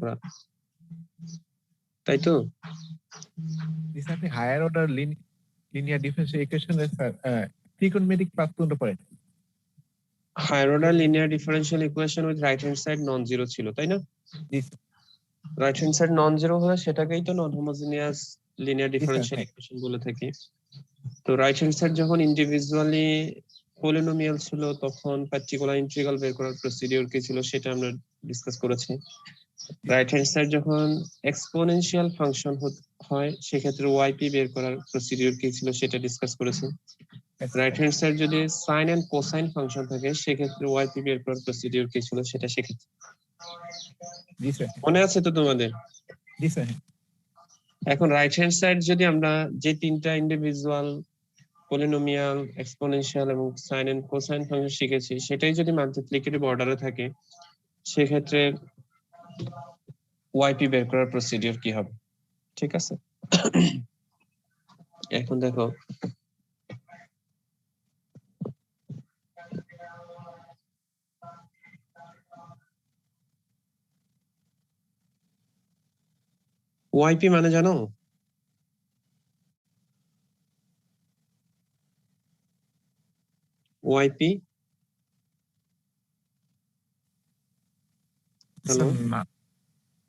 করা, তাই তো? আপনি হায়ার অর্ডার লিনিয়ার ডিফারেনশিয়াল ইকুয়েশনের trigonometric পার্ট কোনটা পড়েন? Higher order linear differential equation with right hand side non zero ছিল, তাই না? Right hand side non zero হলে সেটাকেই তো non homogeneous linear differential equation বলে থাকি। তো রাইট হ্যান্ড সাইড যখন ইন্ডিভিজুয়ালি পলিনোমিয়াল ছিল তখন পার্টিকুলার ইন্টিগ্রাল বের করার প্রসিডিউর কি ছিল সেটা আমরা ডিসকাস করেছি। রাইট হ্যান্ড সাইড যখন এক্সপোনেনশিয়াল ফাংশন হয় সেক্ষেত্রে ওয়াইপি বের করার প্রসিডিউর কি ছিল সেটা ডিসকাস করেছি। রাইট হ্যান্ড সাইড যদি সাইন এন্ড কোসাইন ফাংশন থাকে সেক্ষেত্রে ওয়াইপি বের করার প্রসিডিউর কি ছিল সেটা শিখেছি। জি স্যার। মনে আছে তো তোমাদের? জি স্যার। এখন রাইট হ্যান্ড সাইড যদি আমরা যে তিনটা ইন্ডিভিজুয়াল পলিনোমিয়াল, এক্সপোনেনশিয়াল এবং সাইন এন্ড কোসাইন ফাংশন শিখেছি সেটাই যদি মাল্টিপ্লিকেটিভ অর্ডারে থাকে সেক্ষেত্রে ওয়াইপি বের করার প্রসিডিউর কি হবে? ঠিক আছে। এখন দেখো ওয়াইপি মানে জানো? ওয়াইপি হ্যালো,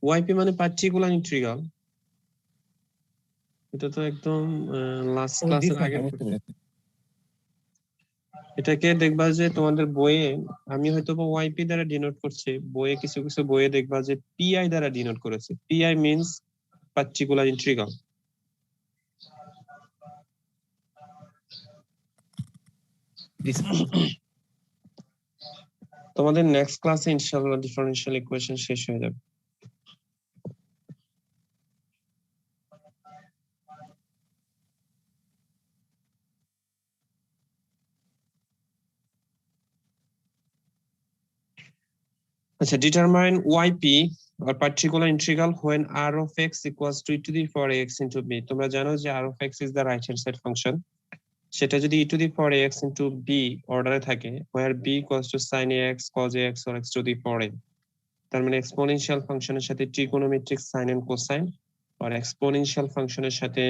ওয়াইপি মানে পার্টিকুলার ইন্টিগ্রাল। এটা তো একদম লাস্ট ক্লাসের আগে। এটাকে দেখবা যে তোমাদের বইয়ে, আমি হয়তো ওয়াইপি দ্বারা ডিনোট করছি, বইয়ে কিছু কিছু বইয়ে দেখবা যে পিআই দ্বারা ডিনোট করেছে। PI means particular integral. তোমাদের নেক্সট ক্লাসে ইনশাআল্লাহ ডিফারেনশিয়াল ইকুয়েশন শেষ হয়ে যাবে। আচ্ছা, determine yp or particular integral when r of x equals to e to the power x into b. তোমরা জানো যে r of x is the right hand side function, সেটা যদি e to the power x into b অর্ডারে থাকে where b equals to sin ax, cos ax or x to the power n, তার মানে exponential ফাংশনের সাথে trigonometric sine and cosine আর exponential ফাংশনের সাথে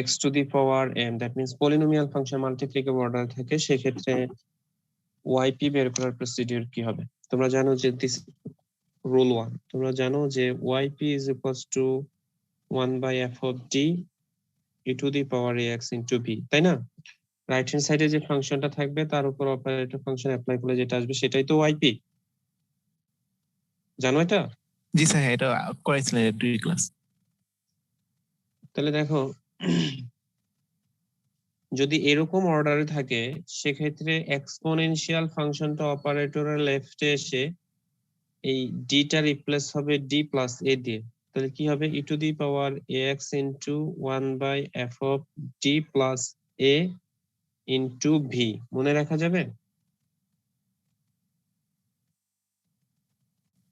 x to the power n, that means polynomial function multiplicative অর্ডারে থাকে, সেক্ষেত্রে yp বের করার প্রসিডিউর কি হবে? তোমরা জানো যে দিস রুল 1, তোমরা জানো যে yp is equals to 1 by f of d e to the power ax into b, তাই না? রাইট হ্যান্ড সাইডে যে ফাংশনটা থাকবে তার উপর অপারেটর ফাংশন অ্যাপ্লাই করলে যেটা আসবে সেটাই তো yp, জানো এটা? জি স্যার, এটা করেছিলেন দুই ক্লাস। তাহলে দেখো যদি এরকম অর্ডারে থাকে সেক্ষেত্রে এক্সপোনেনশিয়াল ফাংশনটা অপারেটরের লেফটে এসে এই ডিটা রিপ্লেস হবে ডি প্লাস এ দিয়ে, তাহলে কি হবে? E to the power ax into 1 by f of D plus A into V. মনে রাখা যাবে?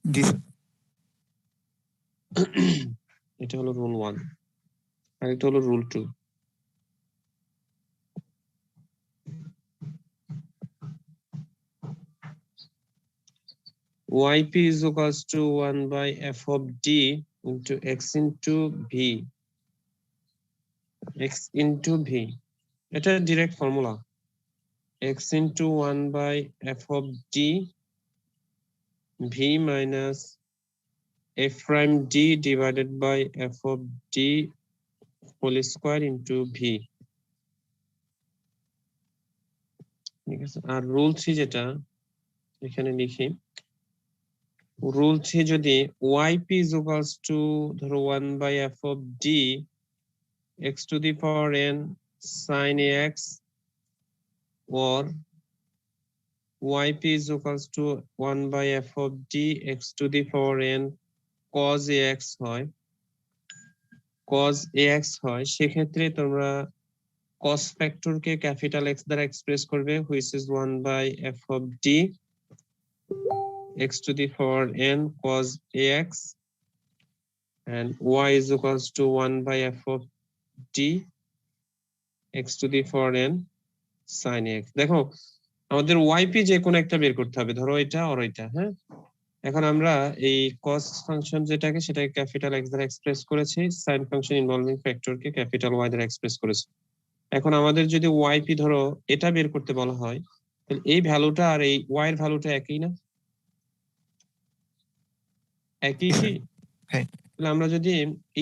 জি স্যার। এটা হলো রুল 1, আর এটা হলো rule 2। yp is equals to 1 by f of d into x into v, x into v, এটা direct formula. x into 1 by f of d v minus f prime d divided by f of d whole square into v, ঠিক আছে? আর rule 3 যেটা এখানে লিখি, rule 3 যদি yp is equals to ধরো 1 by f of d x to the power n sin ax or yp is equals to 1 by f of d x to the power n cos ax হয়, cos ax হয়, সেক্ষেত্রে তোমরা cos factor কে capital X দ্বারা express করবে, which is 1 by f of d x to the power n cos ax and y is equals to 1 by f of d x to the power n sin ax। দেখো আমাদের yp যে কোনো একটা বের করতে হবে, ধরো এটা আর এটা, হ্যাঁ? এখন আমরা এই cos ফাংশন যেটাকে সেটাকে ক্যাপিটাল X দ্বারা এক্সপ্রেস করেছি, sin ফাংশন ইনভলভিং ফ্যাক্টরকে ক্যাপিটাল Y দ্বারা এক্সপ্রেস করেছি। এখন আমাদের যদি YP ধরো এটা বের করতে বলা হয়, তাহলে এই ভ্যালুটা আর এই Y এর ভ্যালুটা একই না? একই কি? হ্যাঁ। তাহলে আমরা যদি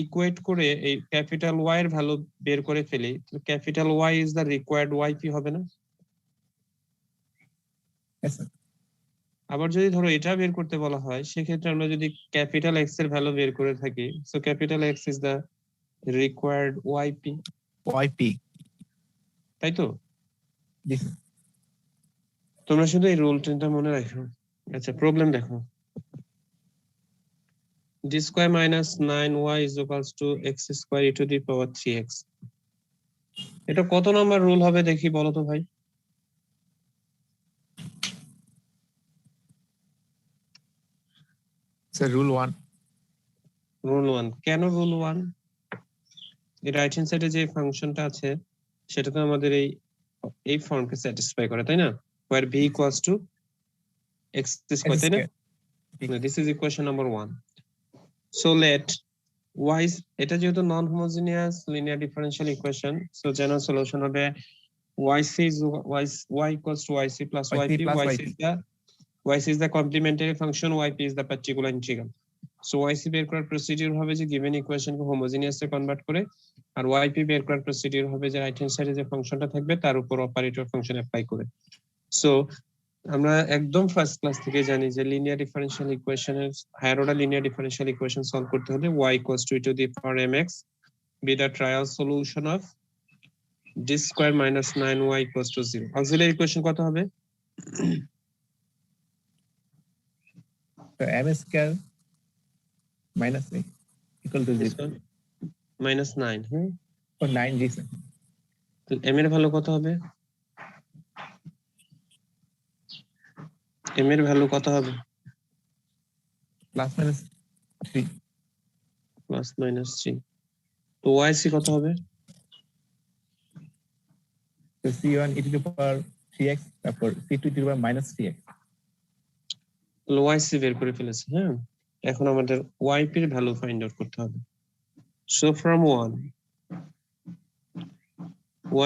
ইকুয়েট করে এই ক্যাপিটাল Y এর ভ্যালু বের করে ফেলি, তাহলে capital Y is the required YP হবে না? Yes, sir. আবার যদি ধরো এটা বের করতে বলা হয়, সেক্ষেত্রে আমরা যদি ক্যাপিটাল X এর ভ্যালু বের করে থাকি, so capital X is the required YP, YP. তাই তো? জি স্যার। তোমরা শুধু এই রুলটা মনে রাখো। আচ্ছা, প্রবলেম দেখো। d square minus 9y is equals to x square e to the power 3x. এটা কত নাম্বার রুল হবে দেখি বলো তো ভাই? Sir rule 1. রুল 1। কেন রুল 1? এই রাইট হ্যান্ড সাইডে যে ফাংশনটা আছে সেটা তো আমাদের এই ফর্মকে স্যাটিসফাই করে, তাই না? where b equals to x square, তাই না? This is equation number 1. So let y এটা যেহেতু নন homogeneous linear differential equation, so general solution হবে yc is y equals to yc plus yp. yc is the complementary function, yp is the particular integral. So yc বের করার procedure হবে যে given ইকুয়েশনকে হোমোজেনিয়াসে convert করে, আর yp বের করার procedure হবে যে রাইট হ্যান্ড সাইডে যে ফাংশনটা থাকবে তার উপর অপারেটর ফাংশন অ্যাপ্লাই করে। সো আমরা একদম ফার্স্ট ক্লাস থেকে জানি যে লিনিয়ার ডিফারেনশিয়াল ইকুয়েশনের higher order linear differential equation solve করতে হলে y equals to e to the power mx be the trial solution of d square minus 9y equals to 0. Auxiliary equation কত হবে? So m square minus 8 equal to 0. minus 9, হ্যাঁ? Or 9 G sir. m এর value কত হবে? m এর value কত হবে? Plus minus 3. Plus minus 3। তো yc কত হবে? So c1 e to the power 3x, তারপর c2 e to the power minus 3x. yc বের করে ফেলেছে, হ্যাঁ? এখন আমাদের yp এর ভ্যালু ফাইন্ড আউট করতে হবে। So from 1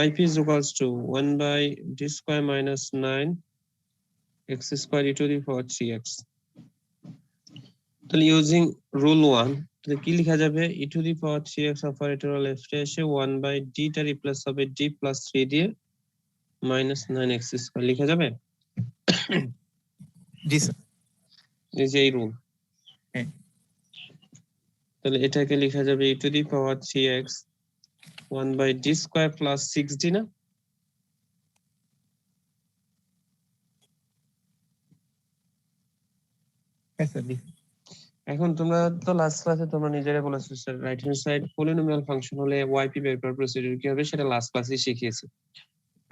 yp is equals to 1 by d square minus 9 x square e to the power 3x. তাহলে ইউজিং রুল 1, তাহলে কি লেখা যাবে? e to the power 3x operator লেফটে এসে 1 by d টা রিপ্লেস হবে d plus 3 দিয়ে minus 9x square লেখা যাবে? জি স্যার। এই যে এই রুল। হ্যাঁ। তাহলে এটাকে লেখা যাবে e to the power 3x 1 by d square plus 6d না? হ্যাঁ স্যার জি। এখন তোমরা তো লাস্ট ক্লাসে তোমরা নিজেরা বলেছো sir right hand side polynomial function হলে yp বের করার প্রসিডিউর কি হবে সেটা লাস্ট ক্লাসে শিখিয়েছি।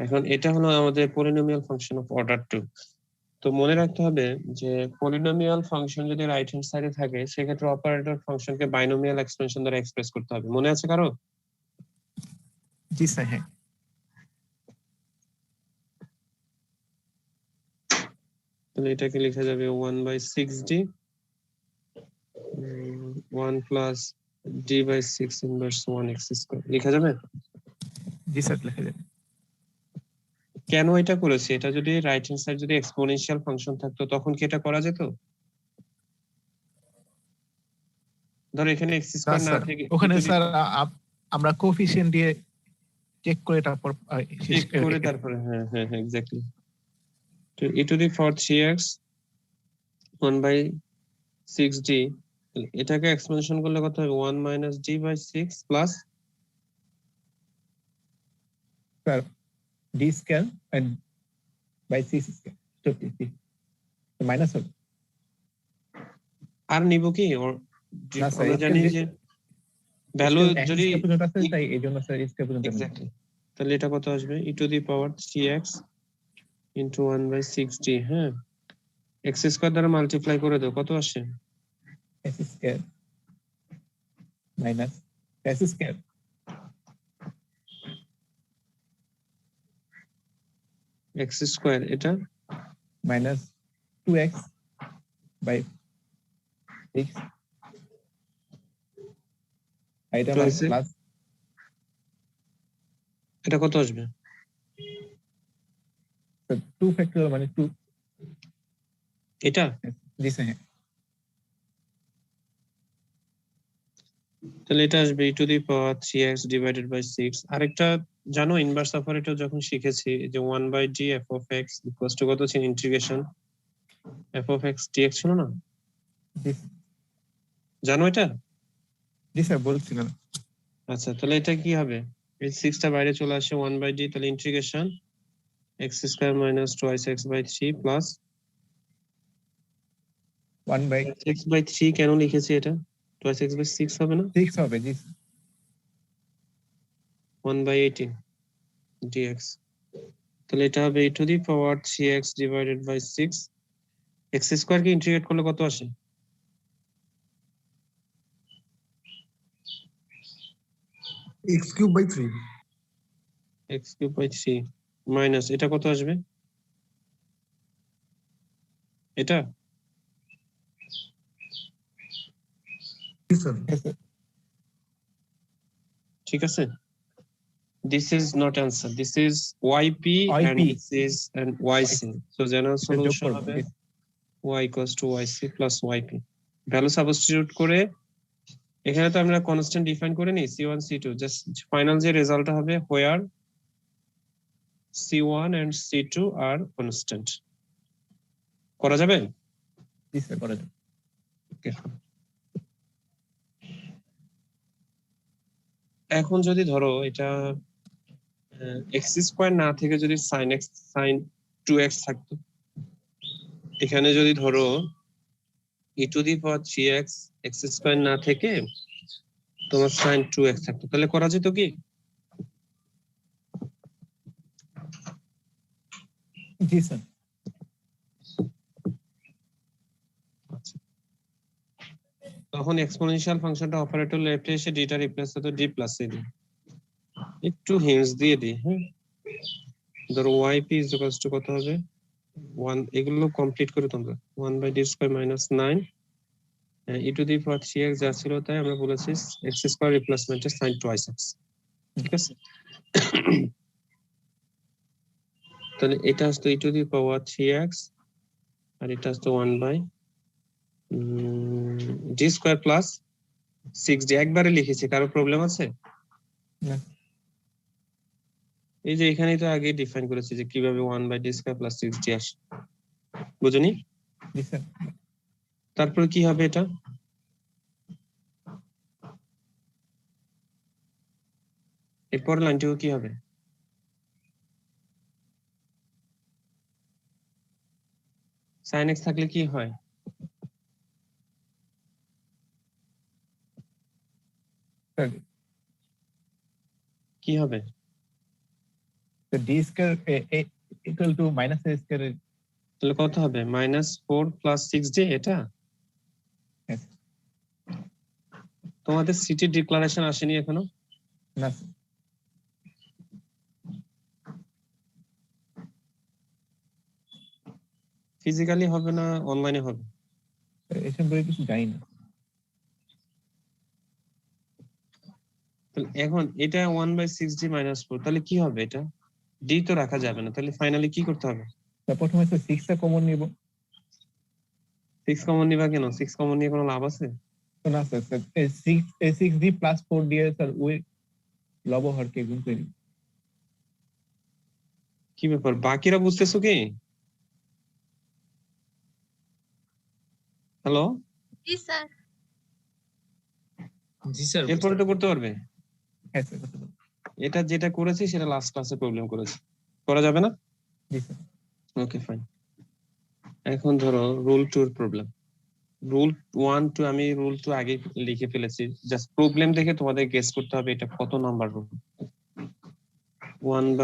এখন এটা হলো আমাদের পলিনোমিয়াল ফাংশন অফ অর্ডার 2। তো মনে রাখতে হবে যে পলিনোমিয়াল ফাংশন যদি রাইট হ্যান্ড সাইডে থাকে সেক্ষেত্রে অপারেটর ফাংশনকে বাইনোমিয়াল এক্সপ্রেশন দ্বারা এক্সপ্রেস করতে হবে। মনে আছে কারো? জি স্যার। হ্যাঁ। তাহলে এটাকে লেখা যাবে 1 by 6d 1 plus d by 6 inverse 1x square লেখা যাবে? জি স্যার লেখা যাবে। কেন এটা করেছি? এটা যদি রাইট হ্যান্ড সাইড যদি এক্সপোনেনশিয়াল ফাংশন থাকতো তখন কি এটা করা যেত? ধরো এখানে x স্কয়ার না থেকে ওখানে স্যার আমরা কোএফিশিয়েন্ট দিয়ে চেক করে তারপর চেক করে তারপরে হ্যাঁ হ্যাঁ হ্যাঁ এক্স্যাক্টলি। তো e to the power 3x 1 by 6d এটাকে এক্সপেনশন করলে কত হবে? 1 minus d by 6 plus sir d square and by 6 square তো মাইনাস হবে। আর নিব কি না স্যার আমরা জানি যে ভ্যালু যদি তাই এইজন্য স্যার স্কয়ার পর্যন্ত এক্স্যাক্টলি। তাহলে এটা কত আসবে? e to the power 3x into 1 by 6d, হ্যাঁ? x স্কয়ার দ্বারা মাল্টিপ্লাই করে দাও, কত আসে? s square minus s square x square এটা মাইনাস 2x বাই 6 এটা Twice x, প্লাস এটা কত আসবে? 2 ফ্যাক্টরিয়াল মানে 2 এটা জি স্যার তাহলে এটা আসবে e to the power 3x divided by 6। আরেকটা জানো ইনভার্স অপারেটর যখন শিখেছি যে 1/d f of x equals to কত ছিল integration f of x dx ছিল না? জি জানো এটা? স্যার বলছিলেন আচ্ছা তাহলে এটা কি হবে? এই 6 টা বাইরে চলে আসে 1/d, তাহলে integration x square minus twice x by 3 plus 1 by x by 3 কেন লিখেছি এটা? twice x by 6 হবে না? 6 হবে জি 1/18 dx, তাহলে এটা হবে e to the power 3x divided by 6। x square K integrate করলে কত আসে? x cube by 3 x cube by 3 minus এটা কত আসবে? এটা yes sir ঠিক আছে? This is not answer, this is yp and YP this is and yc, so general যোগ solution করব হবে y equals to yc plus yp। Value substitute করে এখানে তো আমরা কনস্ট্যান্ট ডিফাইন করে নি c1 c2, জাস্ট ফাইনাল যে রেজাল্টটা হবে where c1 and c2 are constant। করা যাবে? জি স্যার করে দেন Okay. এখন যদি ধরো এটা x স্কয়ার না থেকে যদি sin x sin 2x থাকতো, এখানে যদি ধরো e to the power 3x x square না থেকে তোমার sin 2x থাকতো, তাহলে করা যেত কি? জি স্যার তখন এক্সপোনেনশিয়াল ফাংশনটা অপারেটর লেফটে এসে ডিটা রিপ্লেস হতো d প্লাস a দিয়ে। একটু হিন্টস দিয়ে দিই, হ্যাঁ ধরো yp is equals to কত হবে 1, এগুলো কমপ্লিট করে তোমরা 1/d square minus 9 e to the power 3x যা ছিল তাই আমরা বলেছি x স্কয়ার রিপ্লেসমেন্টে sin twice x, ঠিক আছে? তাহলে এটা আসতো e to the power 3x আর এটা আসতো 1/d স্কয়ার প্লাস 6d। একবারে লিখেছি, কারো প্রবলেম আছে? না এই যে এখানেই তো আগে ডিফাইন করেছি যে কিভাবে 1/d স্কয়ার প্লাস 6d আসে, বুঝুনি? জি স্যার তারপরে কি হবে এটা? এরপর লাইনটিও কি হবে? sin x থাকলে কি হয়? স্যার কি হবে? তো d square equal to minus a square তাহলে কত হবে? -4 প্লাস 6d, এটা? Yes. তোমাদের সিটির ডিক্লারেশন আসেনি এখনো? না ফিজিক্যালি হবে না অনলাইনে হবে? স্যার এসব বই কিছু জানি না তাহলে এখন এটা 1/6d - 4, তাহলে কি হবে এটা? d তো রাখা যাবে না, তাহলে ফাইনালি কি করতে হবে? স্যার প্রথমে স্যার 6 টা কমন নিব 6 কমন নিবা কেন? 6 কমন নিয়ে কোনো লাভ আছে? তো না sir sir 6d plus 4d এর স্যার ওই লবহরকে গুণ করে নিব কি ব্যাপার, বাকিরা বুঝতেছো কি? হ্যালো, জি স্যার জি স্যার এরপরে তো করতে পারবে। হ্যাঁ স্যার করতে পারবো। এটা যেটা করেছি সেটা লাস্ট ক্লাসে প্রবলেম করেছি, করা যাবে না? জি স্যার ওকে ফাইন। এখন ধরো রুল 2 এর প্রবলেম। রুল 1 2 আমি রুল 2 আগে লিখে ফেলেছি, জাস্ট প্রবলেম দেখে তোমাদের গেস করতে হবে এটা কত number rule. 1/d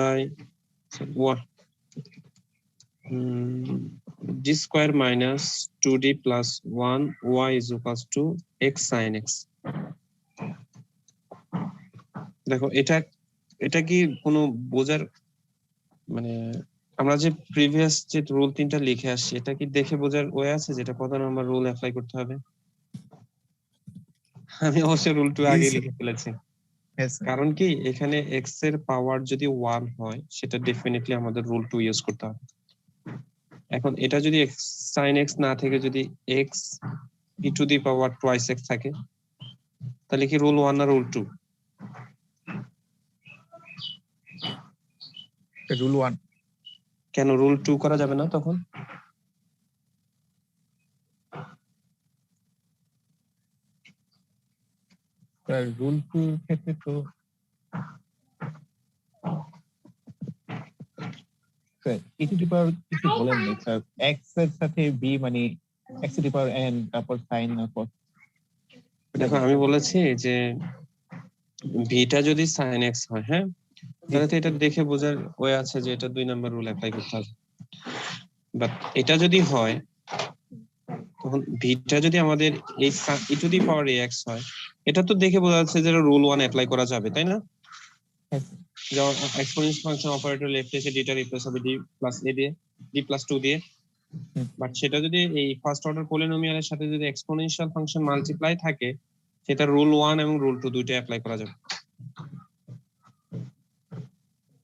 square minus 2d plus 1 y is equals to x sin x। দেখো এটা এটা কি কোনো বোঝার মানে আমরা যে প্রিভিয়াস যে রুল 3টা লিখে আসছি এটা কি দেখে বোঝার ওয়ে আছে যেটা কত নাম্বার রুল অ্যাপ্লাই করতে হবে? আমি অবশ্য রুল 2 Yes, আগে sir. লিখে ফেলেছি। Yes, sir. কারণ কি এখানে x এর পাওয়ার যদি 1 হয় সেটা ডেফিনেটলি আমাদের রুল 2 ইউজ করতে হবে। এখন এটা যদি x sin x না থেকে যদি x e to the power twice x থাকে তাহলে কি রুল 1 না রুল 2? Rule 1. কেন রুল 2 করা যাবে না তখন? রুল 2 ক্ষেত্রে তো e to the power কিছু বলেন নাই স্যার, x এর সাথে b মানে x to the power n তারপর sin cos। দেখো আমি বলেছি যে ভিটা যদি sin x হয়, হ্যাঁ, তাহলে তো এটা দেখে বোঝার ওয়ে আছে যে এটা 2 নাম্বার রুল অ্যাপ্লাই করতে হবে। বাট এটা যদি হয় তখন ভিটা যদি আমাদের এই e to the power ax হয়, এটা তো দেখে বোঝা যাচ্ছে যে রুল 1 অ্যাপ্লাই করা যাবে, তাই না? যেমন এক্সপোনেনশিয়াল ফাংশন অপারেটর লেফট এসে ডিটা রিপ্লেস হবে d প্লাস a দিয়ে, d প্লাস 2 দিয়ে। বাট সেটা যদি এই ফার্স্ট অর্ডার পলিনোমিয়ালের সাথে যদি এক্সপোনেনশিয়াল ফাংশন মাল্টিপ্লাই থাকে, সেটা রুল 1 এবং রুল 2 দুইটা অ্যাপ্লাই করা যাবে।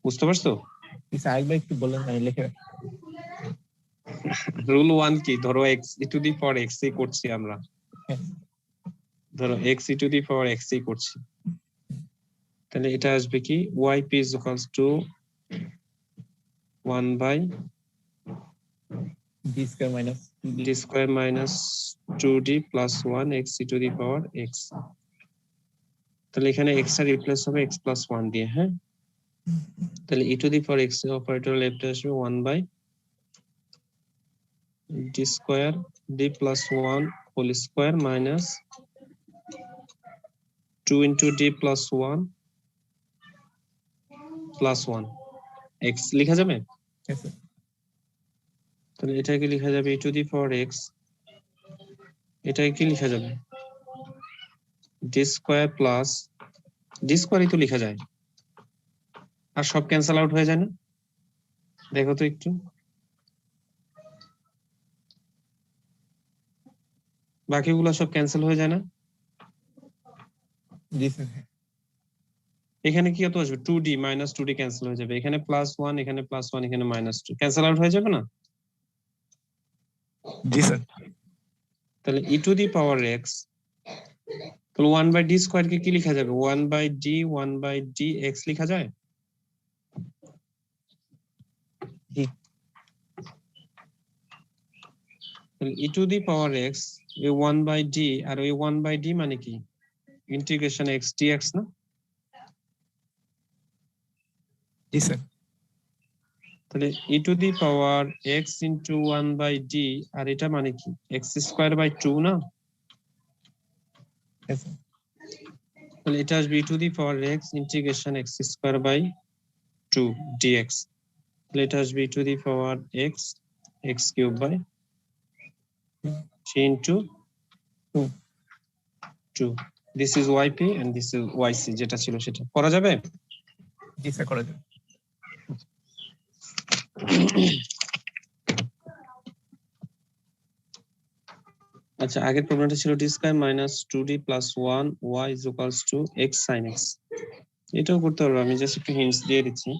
বুঝতে পারছো? স্যার আরেকবার একটু বলেন, আমি লিখে রাখি। রুল 1 কি? ধরো x e to the power x ই করছি আমরা, ধরো x e to the power x ই করছি, তাহলে এটা আসবে কি yp is equals to 1 by d square minus 2d d square minus 2d plus 1 x e to the power x। তাহলে এখানে x এর রিপ্লেস হবে x plus 1 দিয়ে, হ্যাঁ, তাহলে e to the power x এর অপারেটর লেফট আসবে 1 by d square d plus 1 whole square minus 2 into d plus 1 plus 1 x লিখা যাবে। Yes, sir. তাহলে এটাকে লেখা যাবে e to the power x, এটাকে কি লেখা যাবে d square plus d square ই তো লেখা যায়, আর সব ক্যান্সেল আউট হয়ে যায় না? দেখো তো একটু, বাকিগুলো সব ক্যান্সেল হয়ে যায় না? জি স্যার। এখানে কি কত আসবে 2d minus 2d ক্যান্সেল হয়ে যাবে, এখানে প্লাস 1 এখানে প্লাস 1 এখানে মাইনাস 2 ক্যান্সেল আউট হয়ে যাবে না? জি স্যার। তাহলে e to the power x, তাহলে 1 by d স্কয়ার কে কি লেখা যাবে 1 by d 1 by d x লেখা যায়? জি। তাহলে e to the power x এই 1 by d আর ওই 1 by d মানে কি ইন্টিগ্রেশন x dx না? জি স্যার। তাহলে e to the power x into 1 by d আর এটা মানে কি x স্কয়ার by 2 না? Yes, sir. তাহলে এটা আসবে e to the power x integration x square by 2 dx, তাহলে এটা আসবে e to the power x x cube by 3 into 2। This is yp and this is yc, যেটা ছিল সেটা করা যাবে। জি স্যার, করা যাবে। আচ্ছা, আগের প্রবলেমটা ছিল d square minus 2d plus 1 y is equals to x sin x, এটাও করতে পারবো, আমি জাস্ট একটু হিন্টস দিয়ে দিচ্ছি।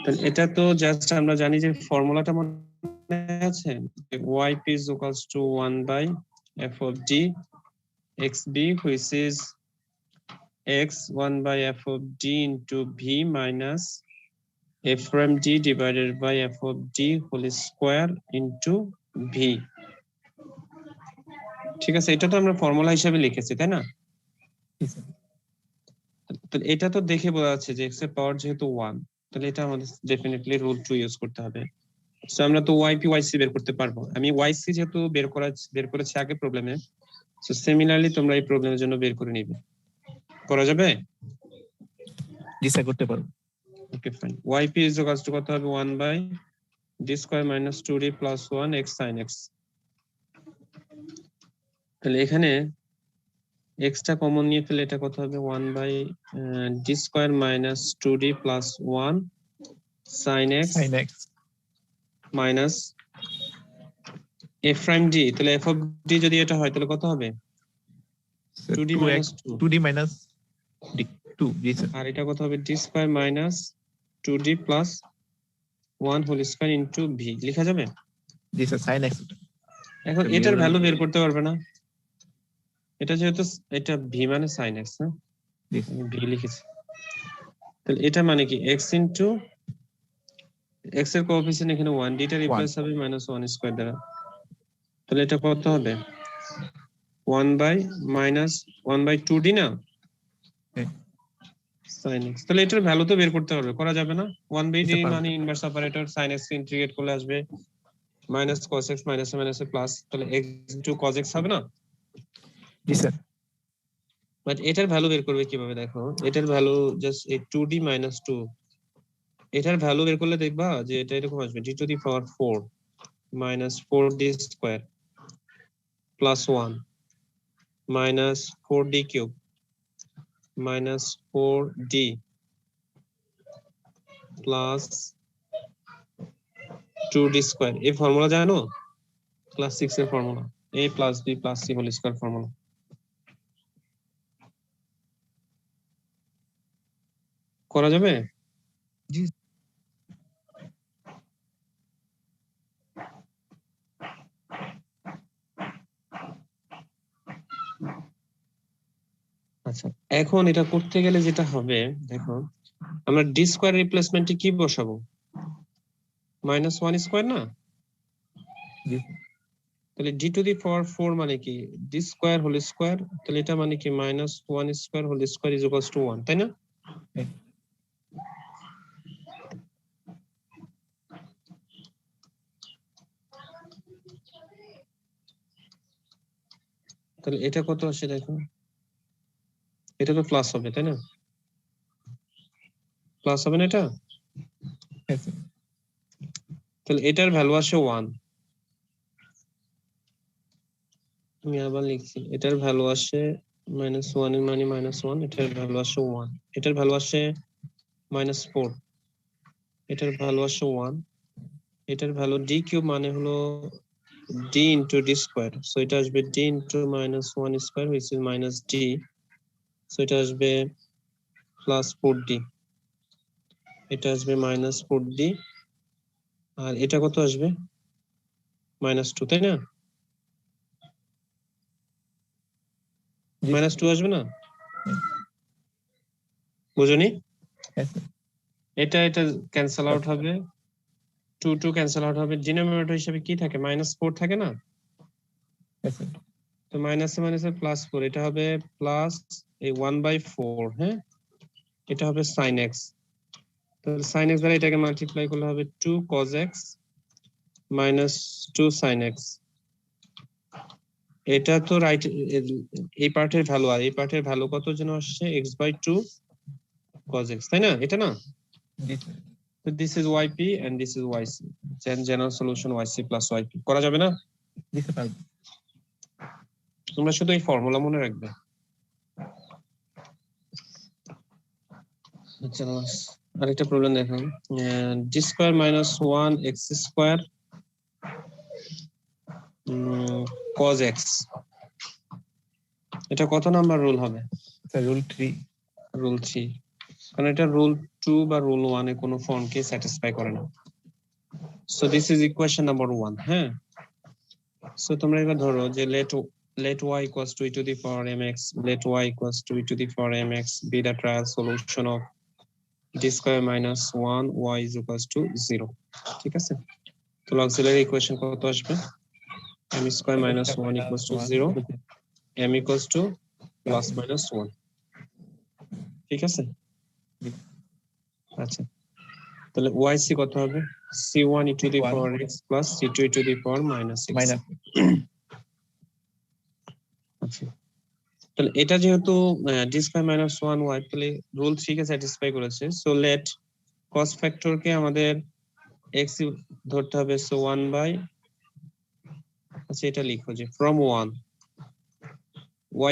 তাহলে এটা তো জাস্ট আমরা জানি যে ফর্মুলাটা মনে আছে, yp is equals to 1 by f of d xb which is x 1 by f of d into v minus f prime d divided by f of d whole square into v। ঠিক আছে, এটা তো আমরা formula হিসেবে লিখেছি, তাই না? জি স্যার। তাহলে এটা তো দেখে বোঝা যাচ্ছে যে x এর পাওয়ার যেহেতু 1, তাহলে এটা আমাদের ডেফিনেটলি রুল 2 ইউজ করতে হবে। সো আমরা তো yp yc বের করতে পারবো, আমি yc যেহেতু বের করেছি আগে প্রবলেমে, সো সিমিলারলি তোমরা এই প্রবলেমের জন্য বের করে নিবে। করা যাবে? জি স্যার, করতে পারবো। Okay fine, yp is equals to কত হবে 1 by d square minus 2d plus 1 x sin x। তাহলে এখানে x টা কমন নিয়ে ফেলে এটা কত হবে 1 by d square minus 2d plus 1 sin x sin x minus f prime d, তাহলে f of d যদি এটা হয় তাহলে কত হবে Sir, 2d 2x minus 2 2d minus d 2 জি স্যার আর এটা কত হবে d square minus 2d plus 1 whole square into v লেখা যাবে জি স্যার sin x এখন এটা এটার v ভ্যালু বের করতে পারবে না এটা যেহেতু এটা v মানে sin x না জি আমি v লিখেছি তাহলে এটা মানে কি x ইনটু x এর কোএফিসিয়েন্ট এখানে 1 d টা রিপ্লেস হবে -1 স্কয়ার দ্বারা তাহলে এটা কত হবে 1 বাই মাইনাস 1 বাই 2d না হ্যাঁ। sin x তাহলে এটার ভ্যালু তো বের করতে হবে করা যাবে না 1 বাই d বুঝতে পারবো। মানে inverse operator sin x integrate করলে আসবে minus cos x minus minus plus তাহলে x ইনটু cos x হবে না জি স্যার বাট এটার ভ্যালু বের করবে কিভাবে দেখো এটার ভ্যালু জাস্ট এই 2d মাইনাস 2 এটার ভ্যালু বের করলে দেখবা যে এটা এরকম আসবে d to the power 4 minus 4d square plus 1 minus 4d cube minus 4d plus 2d square এই ফর্মুলা জানো ক্লাস 6 এর formula a plus b plus c whole square formula করা যাবে জি আচ্ছা এখন এটা করতে গেলে যেটা হবে দেখো আমরা d স্কয়ার রিপ্লেসমেন্টে কি বসাবো -1 স্কয়ার না জি তাহলে d টু দি পাওয়ার 4 মানে কি d স্কয়ার হোল স্কয়ার তাহলে এটা মানে কি -1 square whole square is equals to 1 তাই না হ্যাঁ। তাহলে এটা কত আসে দেখো এটা তো প্লাস হবে তাই না প্লাস হবে না এটা হ্যাঁ স্যার তাহলে এটার ভ্যালু আসে 1 আমি আবার লিখছি এটার ভ্যালু আসে -1 এর মানে -1 এটার ভ্যালু আসে 1 এটার ভ্যালু আসে -4 এটার ভ্যালু আসে 1 এটার ভ্যালু d কিউব মানে হলো d into d square so এটা আসবে d into -1 square which is minus d so এটা আসবে plus 4d এটা আসবে -4d আর এটা কত আসবে -2 তাই না জি -2 আসবে না হুম। বুঝুনি হ্যাঁ স্যার এটা এটা ক্যান্সেল আউট হবে 2 ক্যান্সেল আউট হবে ডিনোমিনেটর হিসেবে কি থাকে -4 থাকে না হ্যাঁ স্যার তো মাইনাসে মাইনাসে +4 এটা হবে প্লাস এই 1/4 হ্যাঁ এটা হবে sin x তাহলে sin x দ্বারা এটাকে মাল্টিপ্লাই করলে হবে 2 cos x minus 2 sin x এটা তো রাইট এই পার্টের ভ্যালু আর এই পার্টের ভ্যালু কত যেন আসছে x/2 cos x তাই না এটা না জি স্যার তো this is yp and this is yc general solution yc plus yp করা যাবে না জি স্যার পারবো তোমরা শুধু এই ফর্মুলা মনে রাখবে আচ্ছা আরেকটা প্রবলেম দেখো d square minus 1 x square cos x এটা কত নাম্বার রুল হবে স্যার রুল 3 রুল 3 কারণ এটা রুল 2 বা রুল 1 এ কোনো ফর্মকে স্যাটিসফাই করে না so this is equation number 1 হ্যাঁ সো তোমরা এবার ধরো যে let y equals to e to the power mx let y equals to e to the power mx be the trial solution of d square minus 1 y is equals to 0 ঠিক আছে তো auxiliary equation কত আসবে m square minus 1 equals to 0 m equals to plus minus 1 ঠিক আছে আচ্ছা তাহলে yc কত হবে c1 e to the power x plus c2 e to the power minus x minus আচ্ছা তাহলে এটা যেহেতু d square minus 1 y তাহলে রুল 3 কে স্যাটিসফাই করেছে সো লেট cos ফ্যাক্টর কে আমাদের x ধরতে হবে সো 1 বাই আচ্ছা এটা লিখো যে from 1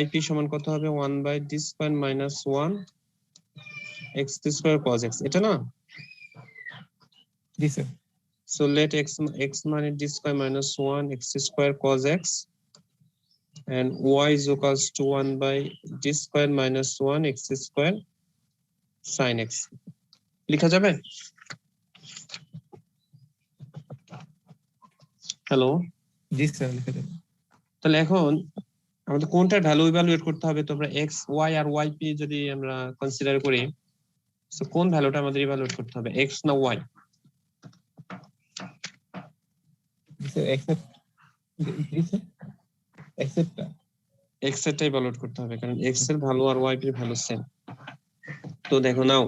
yp সমান কত হবে 1 by d square minus 1 x square cos x এটা না জি স্যার so let x মানে d square minus 1 x square cos x and y is equals to 1 by d square minus 1 x square sin x লিখা যাবে? Hello, জি sir লিখে দেন। তাহলে এখন আমাদের কোনটা ভ্যালু ইভালুয়েট করতে হবে? তোমরা x y আর y p যদি আমরা কনসিডার করি, সো কোন ভ্যালুটা আমাদের ইভালুয়েট করতে হবে, x না y? জি স্যার অ্যাকসেপ্ট, জি স্যার অ্যাকসেপ্ট x এরটা ইভালুয়েট করতে হবে, কারণ x এর ভ্যালু আর y এর ভ্যালু সেম। তো দেখো নাও,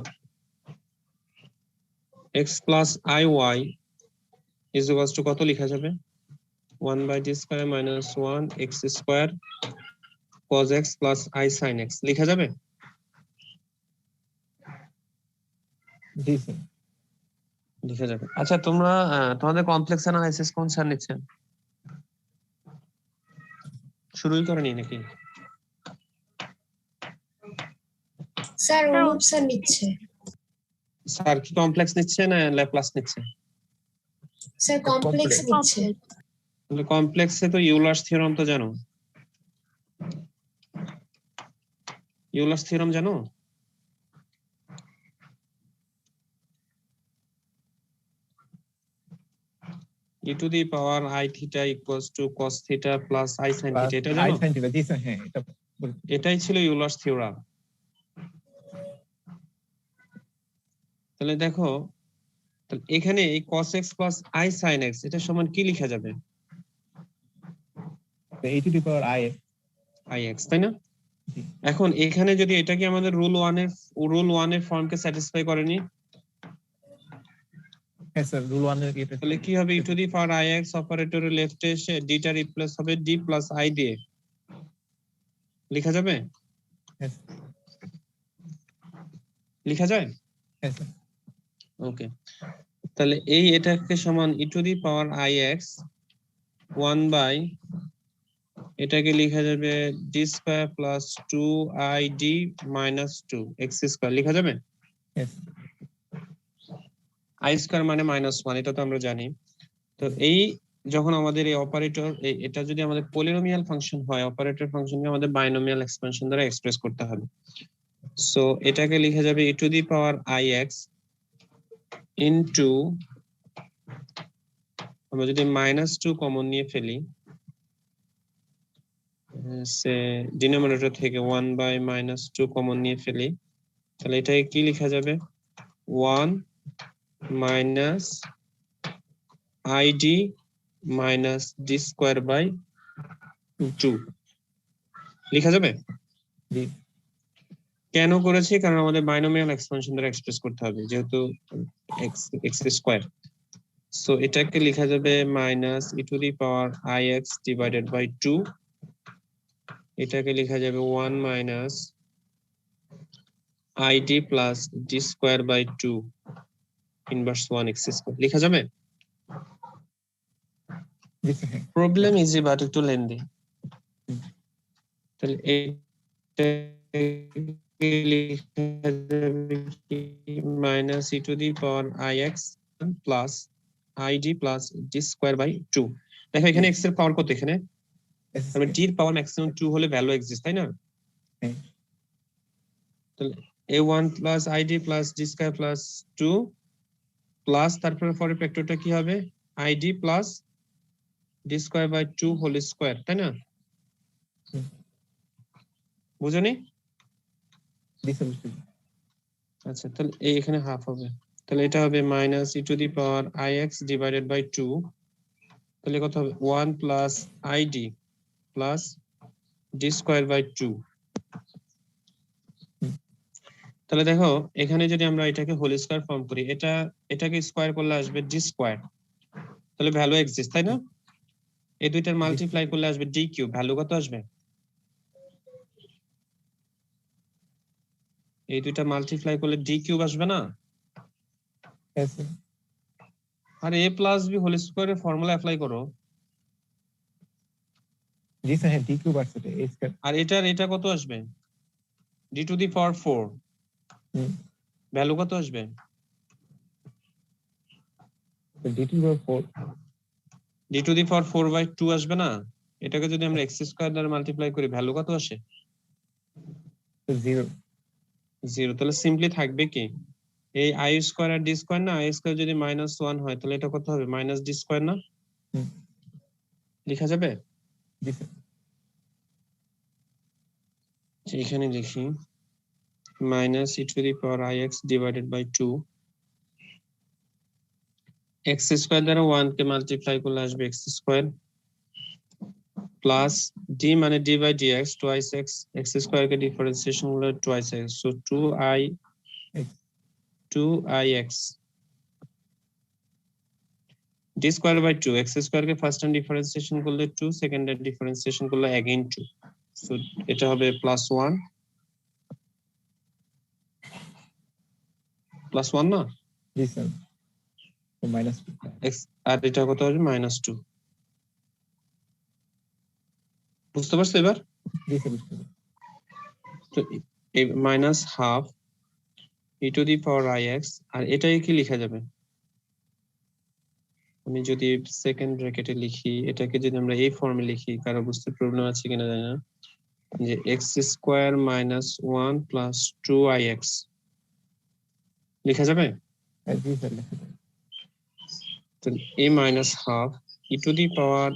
x plus iy is equals to কত লেখা যাবে? 1 by d square minus 1 x square cos x plus I sin x লেখা যাবে? জি স্যার। লেখা যাবে। আচ্ছা, তোমরা তোমাদের কমপ্লেক্স অ্যানালাইসিস কোন স্যার নিচ্ছেন? শুরুই করেনি নাকি? স্যার অনুপ স্যার নিচ্ছে। স্যার কি কমপ্লেক্স নিচ্ছে না ল্যাপ্লাস নিচ্ছে? স্যার কমপ্লেক্স নিচ্ছে। তাহলে কমপ্লেক্সে তো ইউলার্স থিওরাম তো জানো? ইউলার্স থিওরাম জানো? e to the power I theta equals to cos theta plus I sin theta, এটা আই জানো? সাইন থিটা, জি স্যার হ্যাঁ এটা এটাই ছিল ইউলার্স থিওরাম। তাহলে দেখো, তাহলে এখানে এই cos x plus I sin x এটা সমান কি লেখা যাবে? a to the power I ix, তাই না? জি। এখন এখানে যদি এটা কি আমাদের রুল 1 এর ফর্মকে স্যাটিসফাই করেনি, হ্যাঁ স্যার রুল 1 এর এটা তাহলে কি হবে? e to the power ix অপারেটরের লেফটে এসে d টা রিপ্লেস হবে d plus I দিয়ে, লেখা যাবে? হ্যাঁ লেখা যায়? হ্যাঁ স্যার ওকে, তাহলে এই এটাকে সমান e to the power ix 1 by এটাকে লেখা যাবে d square plus 2id minus 2 x square লেখা যাবে? হ্যাঁ I square মানে -1, এটা তো আমরা জানি। তো এই যখন আমাদের এই অপারেটর এটা যদি আমাদের পলিনোমিয়াল ফাংশন হয়, অপারেটর ফাংশনকে আমাদের বাইনোমিয়াল এক্সপেনশন দ্বারা এক্সপ্রেস করতে হবে। সো এটাকে লেখা যাবে e to the power ix into, আমরা যদি -2 কমন নিয়ে ফেলি, সে ডিনোমিনেটর থেকে 1 by -2 কমন নিয়ে ফেলি, তাহলে এটাকে কি লেখা যাবে? 1 minus id minus d square by 2 লেখা যাবে? জি কেন করেছি? কারণ আমাদের বাইনোমিয়াল এক্সপেনশন দ্বারা এক্সপ্রেস করতে হবে, যেহেতু x স্কয়ার। সো এটাকে লেখা যাবে minus e to the power ix divided by 2, এটাকে লেখা যাবে 1 minus id plus d square by 2 inverse 1 x square লেখা যাবে? জি স্যার হ্যাঁ প্রবলেম ইজি বাট একটু লেন্দি। তাহলে এটাকে লেখা যাবে কি? Minus e to the power ix plus id plus d square by 2। দেখো এখানে x এর পাওয়ার কত? এখানে মানে d এর পাওয়ার ম্যাক্সিমাম 2 হলে ভ্যালু এক্সিস্ট, তাই না? হ্যাঁ তাহলে a1 plus id plus d square plus 2 plus তারপরে পরের ফ্যাক্টরটা কি হবে? id plus d square by 2 whole square, তাই না? বুঝনি? জি স্যার বুঝতে পেরেছি। আচ্ছা, তাহলে এই এখানে হাফ হবে, তাহলে এটা হবে minus e to the power ix divided by 2, তাহলে কত হবে? 1 plus id plus d square by 2। তাহলে দেখো এখানে যদি আমরা এটাকে হোল স্কয়ার ফর্ম করি, এটাকে স্কয়ার করলে আসবে d স্কয়ার, তাহলে ভ্যালু এক্সিস্ট, তাই না? এই দুইটার মাল্টিপ্লাই করলে আসবে d কিউব, ভ্যালু কত আসবে? এই দুইটা মাল্টিপ্লাই করলে d কিউব আসবে না? হ্যাঁ স্যার আর a প্লাস b হোল স্কয়ারের ফর্মুলা অ্যাপ্লাই করো, জি স্যার হ্যাঁ ডি কিউব আসছে a স্কয়ার আর এটা কত আসবে? d to the power 4, value কত আসবে? D to the power 4 d to the power 4 by 2 আসবে না? এটাকে যদি আমরা এক্স স্কয়ার দ্বারা মাল্টিপ্লাই করি ভ্যালু কত আসে? 0 0। তাহলে সিম্পলি থাকবে কি এই আই স্কয়ার আর ডি স্কয়ার না, আই স্কয়ার যদি -1 হয় তাহলে এটা কত হবে? মাইনাস ডি স্কয়ার না? হুম। লেখা যাবে? জি স্যার আচ্ছা, এখানে লিখি minus e to the power i x divided by 2 x square দ্বারা 1 কে মাল্টিপ্লাই করলে আসবে এক্স স্কয়ার প্লাস ডি মানে D by dx twice x, x square কে ডিফারেন্সিয়েশন হলো twice x, so 2i x d square by 2 x square কে first time differentiation করলে 2, second time differentiation করলে अगेन 2, সো এটা হবে +1 +1 না? জি স্যার -2 x আর এটা কত হবে? -2। বুঝতে পারছো এবার? জি স্যার বুঝতে পারছি। তো এই minus half e to the power i x, আর এটাই কি লেখা যাবে? আমি যদি সেকেন্ড ব্র্যাকেটে লিখি, এটাকে যদি আমরা এই ফর্মে লিখি, কারো বুঝতে প্রবলেম আছে কিনা জানি না, যে x square minus 1 plus 2ix লেখা যাবে? জি স্যার লেখা যাবে। তো a minus half e to the power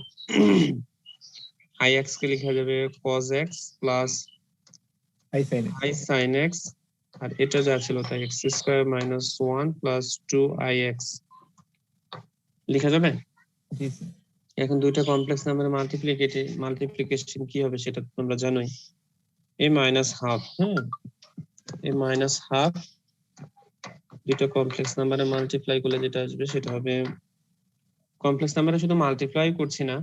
ix কে লেখা যাবে cos x plus i sin x i sin x, আর এটা যা ছিল তাই x square minus 1 plus 2ix লেখা যাবে? জি স্যার এখন দুইটা কমপ্লেক্স নাম্বারের মাল্টিপ্লিকেশন কি হবে সেটা তো তোমরা জানোই, a মাইনাস হাফ, হ্যাঁ a মাইনাস হাফ দুটো কমপ্লেক্স নাম্বারে মাল্টিপ্লাই করলে যেটা আসবে সেটা হবে, কমপ্লেক্স নাম্বারে শুধু মাল্টিপ্লাই করছি না,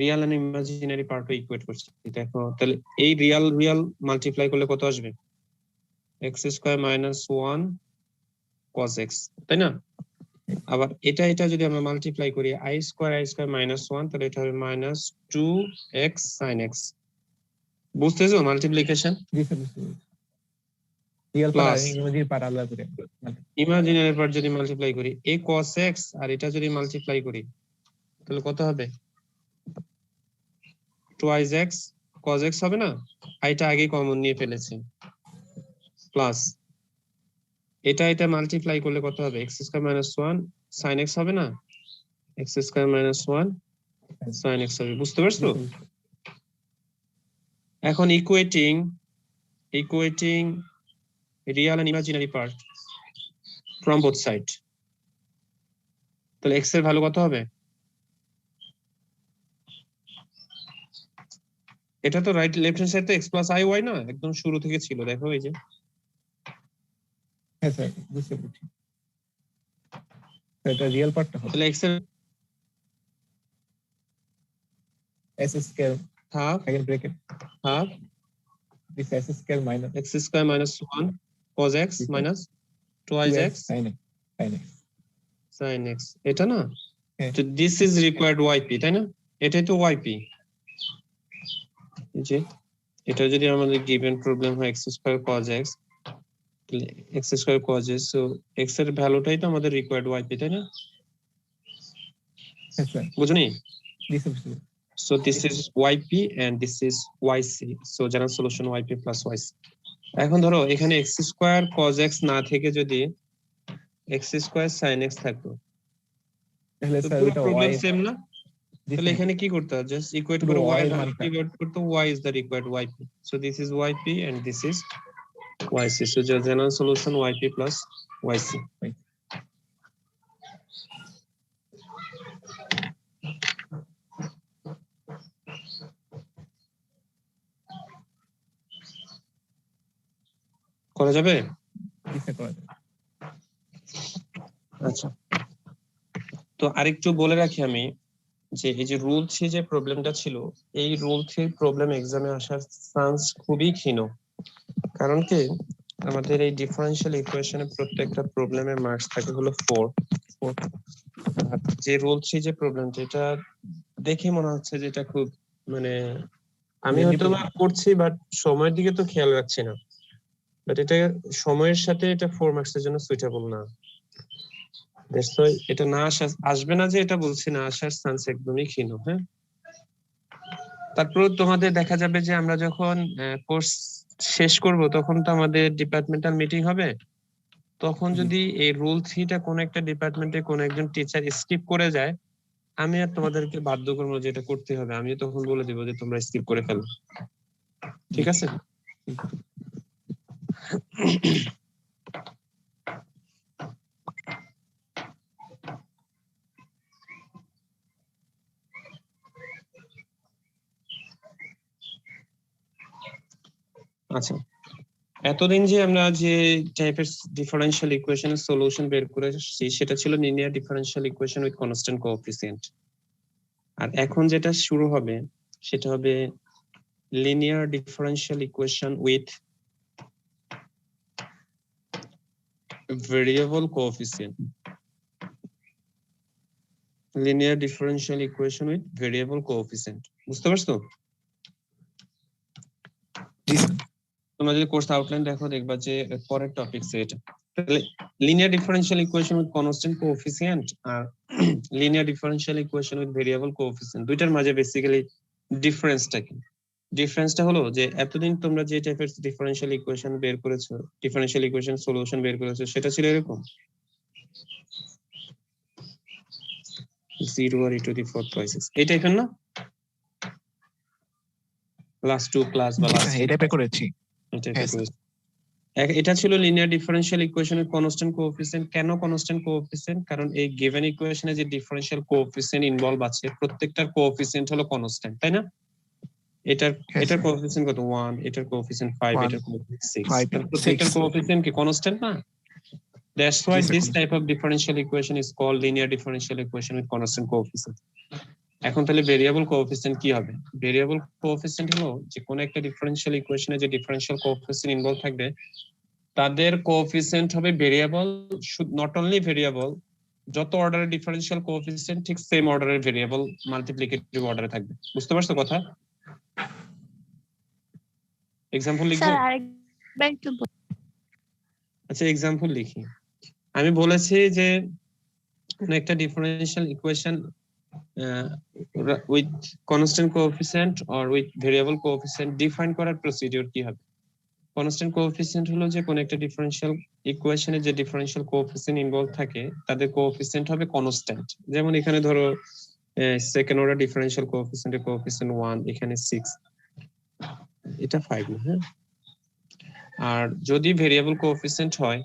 রিয়েল এন্ড ইমাজিনারি পার্টও ইকুয়েট করছি। দেখো তাহলে এই রিয়েল মাল্টিপ্লাই করলে কত আসবে? x square minus 1 cos x, তাই না? আবার এটা যদি আমরা মাল্টিপ্লাই করি i স্কয়ার মাইনাস 1, তাহলে এটা হবে মাইনাস 2x sin x। বুঝতেছো মাল্টিপ্লিকেশন? জি স্যার বুঝতে পারছি। রিয়েল পার্ট আর প্লাস ইমাজিনারি পার্ট আলাদা করে ইমাজিনারি পার্ট যদি মাল্টিপ্লাই করি a cos x, আর এটা যদি মাল্টিপ্লাই করি তাহলে কত হবে? টুয়াইস x cos x হবে না? এটা আগে কমন নিয়ে ফেলেছি, প্লাস এটা মাল্টিপ্লাই করলে কত হবে? x square minus 1 sin x হবে না? x square minus 1 sin x হবে। বুঝতে পারছো? এখন equating real and imaginary part from both side, তাহলে x এর ভ্যালু কত হবে? এটা তো রাইট লেফট হ্যান্ড সাইড তো x প্লাস i y না, একদম শুরু থেকে ছিল, দেখো এই যে হ্যাঁ স্যার বুঝতে পারছি। তো এটা রিয়েল পার্টটা হবে তাহলে x এর s square half second bracket this s square minus x square minus 1 cos x minus twice x sin x sin x, এটা না? হ্যাঁ। তো দিস ইজ রিকোয়ার্ড yp, তাই না? এটাই তো yp। যে এটা যদি আমাদের গিভেন প্রবলেম হয় x স্কয়ার cos x, তাহলে x square cos x, so x এর ভ্যালুটাই তো আমাদের রিকোয়ার্ড yp, তাই না? হ্যাঁ স্যার বুঝনি? জি স্যার বুঝতে পারছি। So this is yp and this is yc, so general solution yp plus yc। এখন ধরো এখানে x স্কয়ার cos x না থেকে যদি x স্কয়ার sin x থাকতো, তাহলে তো স্যার পুরো এটা প্রবলেম y সেম না? জি তাহলে স্যার এখানে কি করতে হবে? জাস্ট ইকুয়েট শুধু করে y y এর দ্বারা মানটা ইকুয়েট করতে, y is the required yp, so this is yp and this is yc, so general solution yp plus yc। করা যাবে? জি স্যার করা যাবে। আচ্ছা, তো আরেকটু বলে রাখি আমি, যে এই যে রুল 3 যে প্রবলেমটা ছিল, এই রুল 3 প্রবলেম এক্সামে আসার চান্স খুবই ক্ষীণ। কারণ কি আমাদের এই ডিফারেনশিয়াল ইকুয়েশনের প্রত্যেকটা প্রবলেমের মার্কস থাকে হলো 4। আর যে রুল 3 যে প্রবলেমটা, এটা দেখে মনে হচ্ছে যে এটা খুব মানে আমি হয়তো বা করছি বাট সময়ের দিকে তো খেয়াল রাখছি না, বাট এটা সময়ের সাথে এটা 4 মার্কসের জন্য সুইটেবল না। এটা না আসবে না যে এটা বলছি না, আসার চান্স একদমই ক্ষীণ। হ্যাঁ, তারপর তোমাদের দেখা যাবে যে আমরা যখন কোর্স শেষ করব তখন তো আমাদের ডিপার্টমেন্টাল মিটিং হবে। তখন যদি এই রুল 3টা কোন একটা ডিপার্টমেন্টে কোন একজন টিচার স্কিপ করে যায়, আমি আর তোমাদেরকে বাধ্য করবো যে এটা করতে হবে, আমি তখন বলে দিব যে তোমরা স্কিপ করে ফেলো। ঠিক আছে? আচ্ছা, এতদিন যে আমরা যে টাইপের ডিফারেনশিয়াল ইকুয়েশনের সলিউশন বের করে এসেছি সেটা ছিল linear differential equation with constant coefficient. আর এখন যেটা শুরু হবে সেটা হবে linear differential equation with variable coefficient. Linear differential equation with variable coefficient, বুঝতে পারছো? তোমরা যদি কোর্স আউটলাইন দেখো দেখবা যে পরের টপিকস এটা। তাহলে linear differential equation with constant coefficient আর linear differential equation with variable coefficient, দুইটার মাঝে বেসিক্যালি ডিফারেন্সটা কি? ডিফারেন্সটা হলো যে এতদিন তোমরা যে টাইপের ডিফারেনশিয়াল ইকুয়েশন বের করেছো, ডিফারেনশিয়াল ইকুয়েশন সলিউশন বের করেছো, সেটা ছিল এরকম 0 আর e⁴ twice x, এই টাইপের না? লাস্ট 2 ক্লাস বা লাস্ট এটা পে করেছি। এটা ছিল linear differential equation with constant coefficient. কেন কনস্ট্যান্ট কোএফিসিয়েন্ট? কারণ এই গিভেন ইকুয়েশনে যে ডিফারেনশিয়াল কোএফিসিয়েন্ট ইনভলভ আছে প্রত্যেকটার কোএফিসিয়েন্ট হলো কনস্ট্যান্ট, তাই না? এটার কোএফিসিয়েন্ট কত? 1, এটার কোএফিসিয়েন্ট 5, এটার কোএফিসিয়েন্ট 6। প্রত্যেকটার কোএফিসিয়েন্ট কি কনস্ট্যান্ট না? That's why this type of differential equation is called linear differential equation with constant coefficient. এখন তাহলে ভেরিয়েবল কোএফিসিয়েন্ট কি হবে? ভেরিয়েবল কোএফিসিয়েন্ট হলো যে কোন একটা ডিফারেনশিয়াল ইকুয়েশনে যে ডিফারেনশিয়াল কোএফিসিয়েন্ট ইনভলভ থাকবে তাদের কোএফিসিয়েন্ট হবে ভেরিয়েবল, নট অনলি ভেরিয়েবল, যত অর্ডারের ডিফারেনশিয়াল কোএফিসিয়েন্ট ঠিক সেম অর্ডারের ভেরিয়েবল মাল্টিপ্লিকেটিভ অর্ডারে থাকবে। বুঝতে পারছো কথা? এক্সাম্পল লিখবো? স্যার আরেকবার একটু আচ্ছা এক্সাম্পল লিখি। আমি বলেছি যে কোন একটা differential equation with constant coefficient or with variable coefficient define করার প্রসিডিউর কি হবে? কনস্ট্যান্ট কোএফিসিয়েন্ট হলো যে কোন একটা ডিফারেনশিয়াল ইকুয়েশনে যে ডিফারেনশিয়াল কোএফিসিয়েন্ট ইনভলভ থাকে তাদের কোএফিসিয়েন্ট হবে কনস্ট্যান্ট। যেমন এখানে ধরো সেকেন্ড অর্ডার ডিফারেনশিয়াল কোএফিসিয়েন্টের কোএফিসিয়েন্ট 1, এখানে 6, এটা 5 না? হ্যাঁ। আর যদি ভেরিয়েবল কোএফিসিয়েন্ট হয়,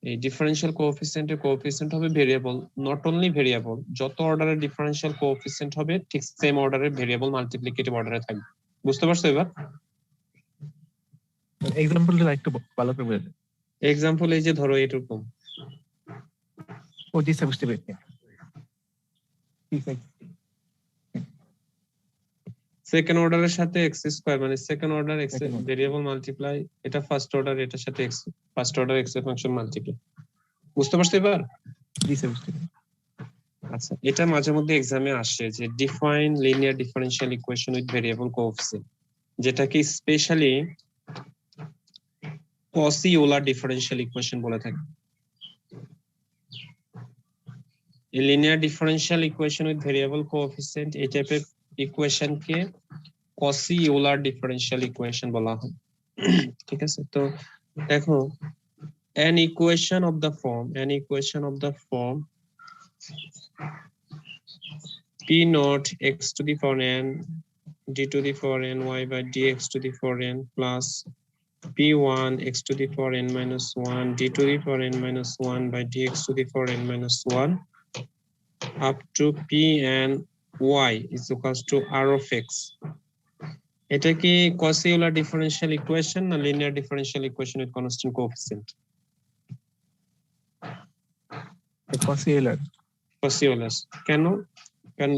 এই ডিফারেনশিয়াল কোএফিসিয়েন্টের কোএফিসিয়েন্ট হবে ভেরিয়েবল, নট অনলি ভেরিয়েবল, যত অর্ডারের ডিফারেনশিয়াল কোএফিসিয়েন্ট হবে ঠিক সেম অর্ডারের ভেরিয়েবল মাল্টিপ্লিকেটিভ অর্ডারে থাকবে। বুঝতে পারছো এবার? এক্সাম্পলটা একটু ভালো করে বলে দেন। এক্সাম্পল এই যে ধরো এরকম ও জি স্যার, বুঝতে পেরেছি। ঠিক আছে, সেকেন্ড অর্ডারের সাথে এক্স স্কয়ার মানে second order x Second order. Variable multiply, এটা ফার্স্ট অর্ডার, এটার সাথে এক্স ফার্স্ট অর্ডার এক্স এর ফাংশন মাল্টিপ্লাই। বুঝতে পারছো এবার? জি স্যার, বুঝতে পেরেছি। আচ্ছা, এটা মাঝে মধ্যে এক্সামে আসে যে define linear differential equation with variable coefficient, যেটাকে স্পেশালি কসি ইউলার ডিফারেনশিয়াল ইকুয়েশন বলে থাকে। এই linear differential equation with variable coefficient এই টাইপের ইকুয়েশনকে কসি ইউলার ডিফারেনশিয়াল ইকুয়েশন বলা হয়। ঠিক আছে? তো দেখো an equation of the form p naught x to the power n d to the power n y by dx to the power n plus p1 x to the power n minus 1 d to the power n minus 1 by dx to the power n minus 1 up to pn y is equals to r of x. এটা কি Cauchy Euler differential equation না linear differential equation with constant coefficient? Cauchy Euler। Cauchy Euler কেন? কারণ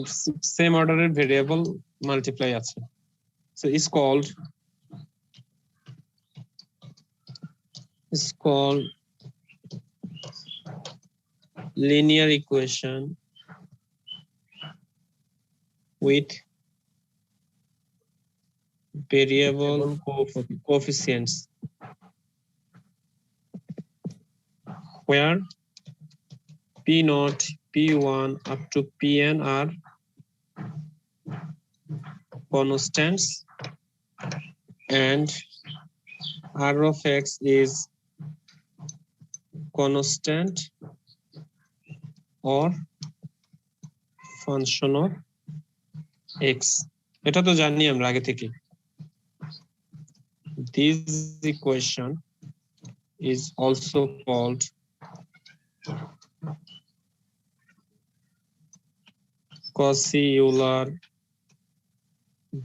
same অর্ডারের variable multiply আছে, so it's called linear equation with variable coefficients where p naught p1 up to pn are constants and r of x is constant or function of x, এটা তো জানি আমরা আগে থেকে। This equation is also called Cauchy-Euler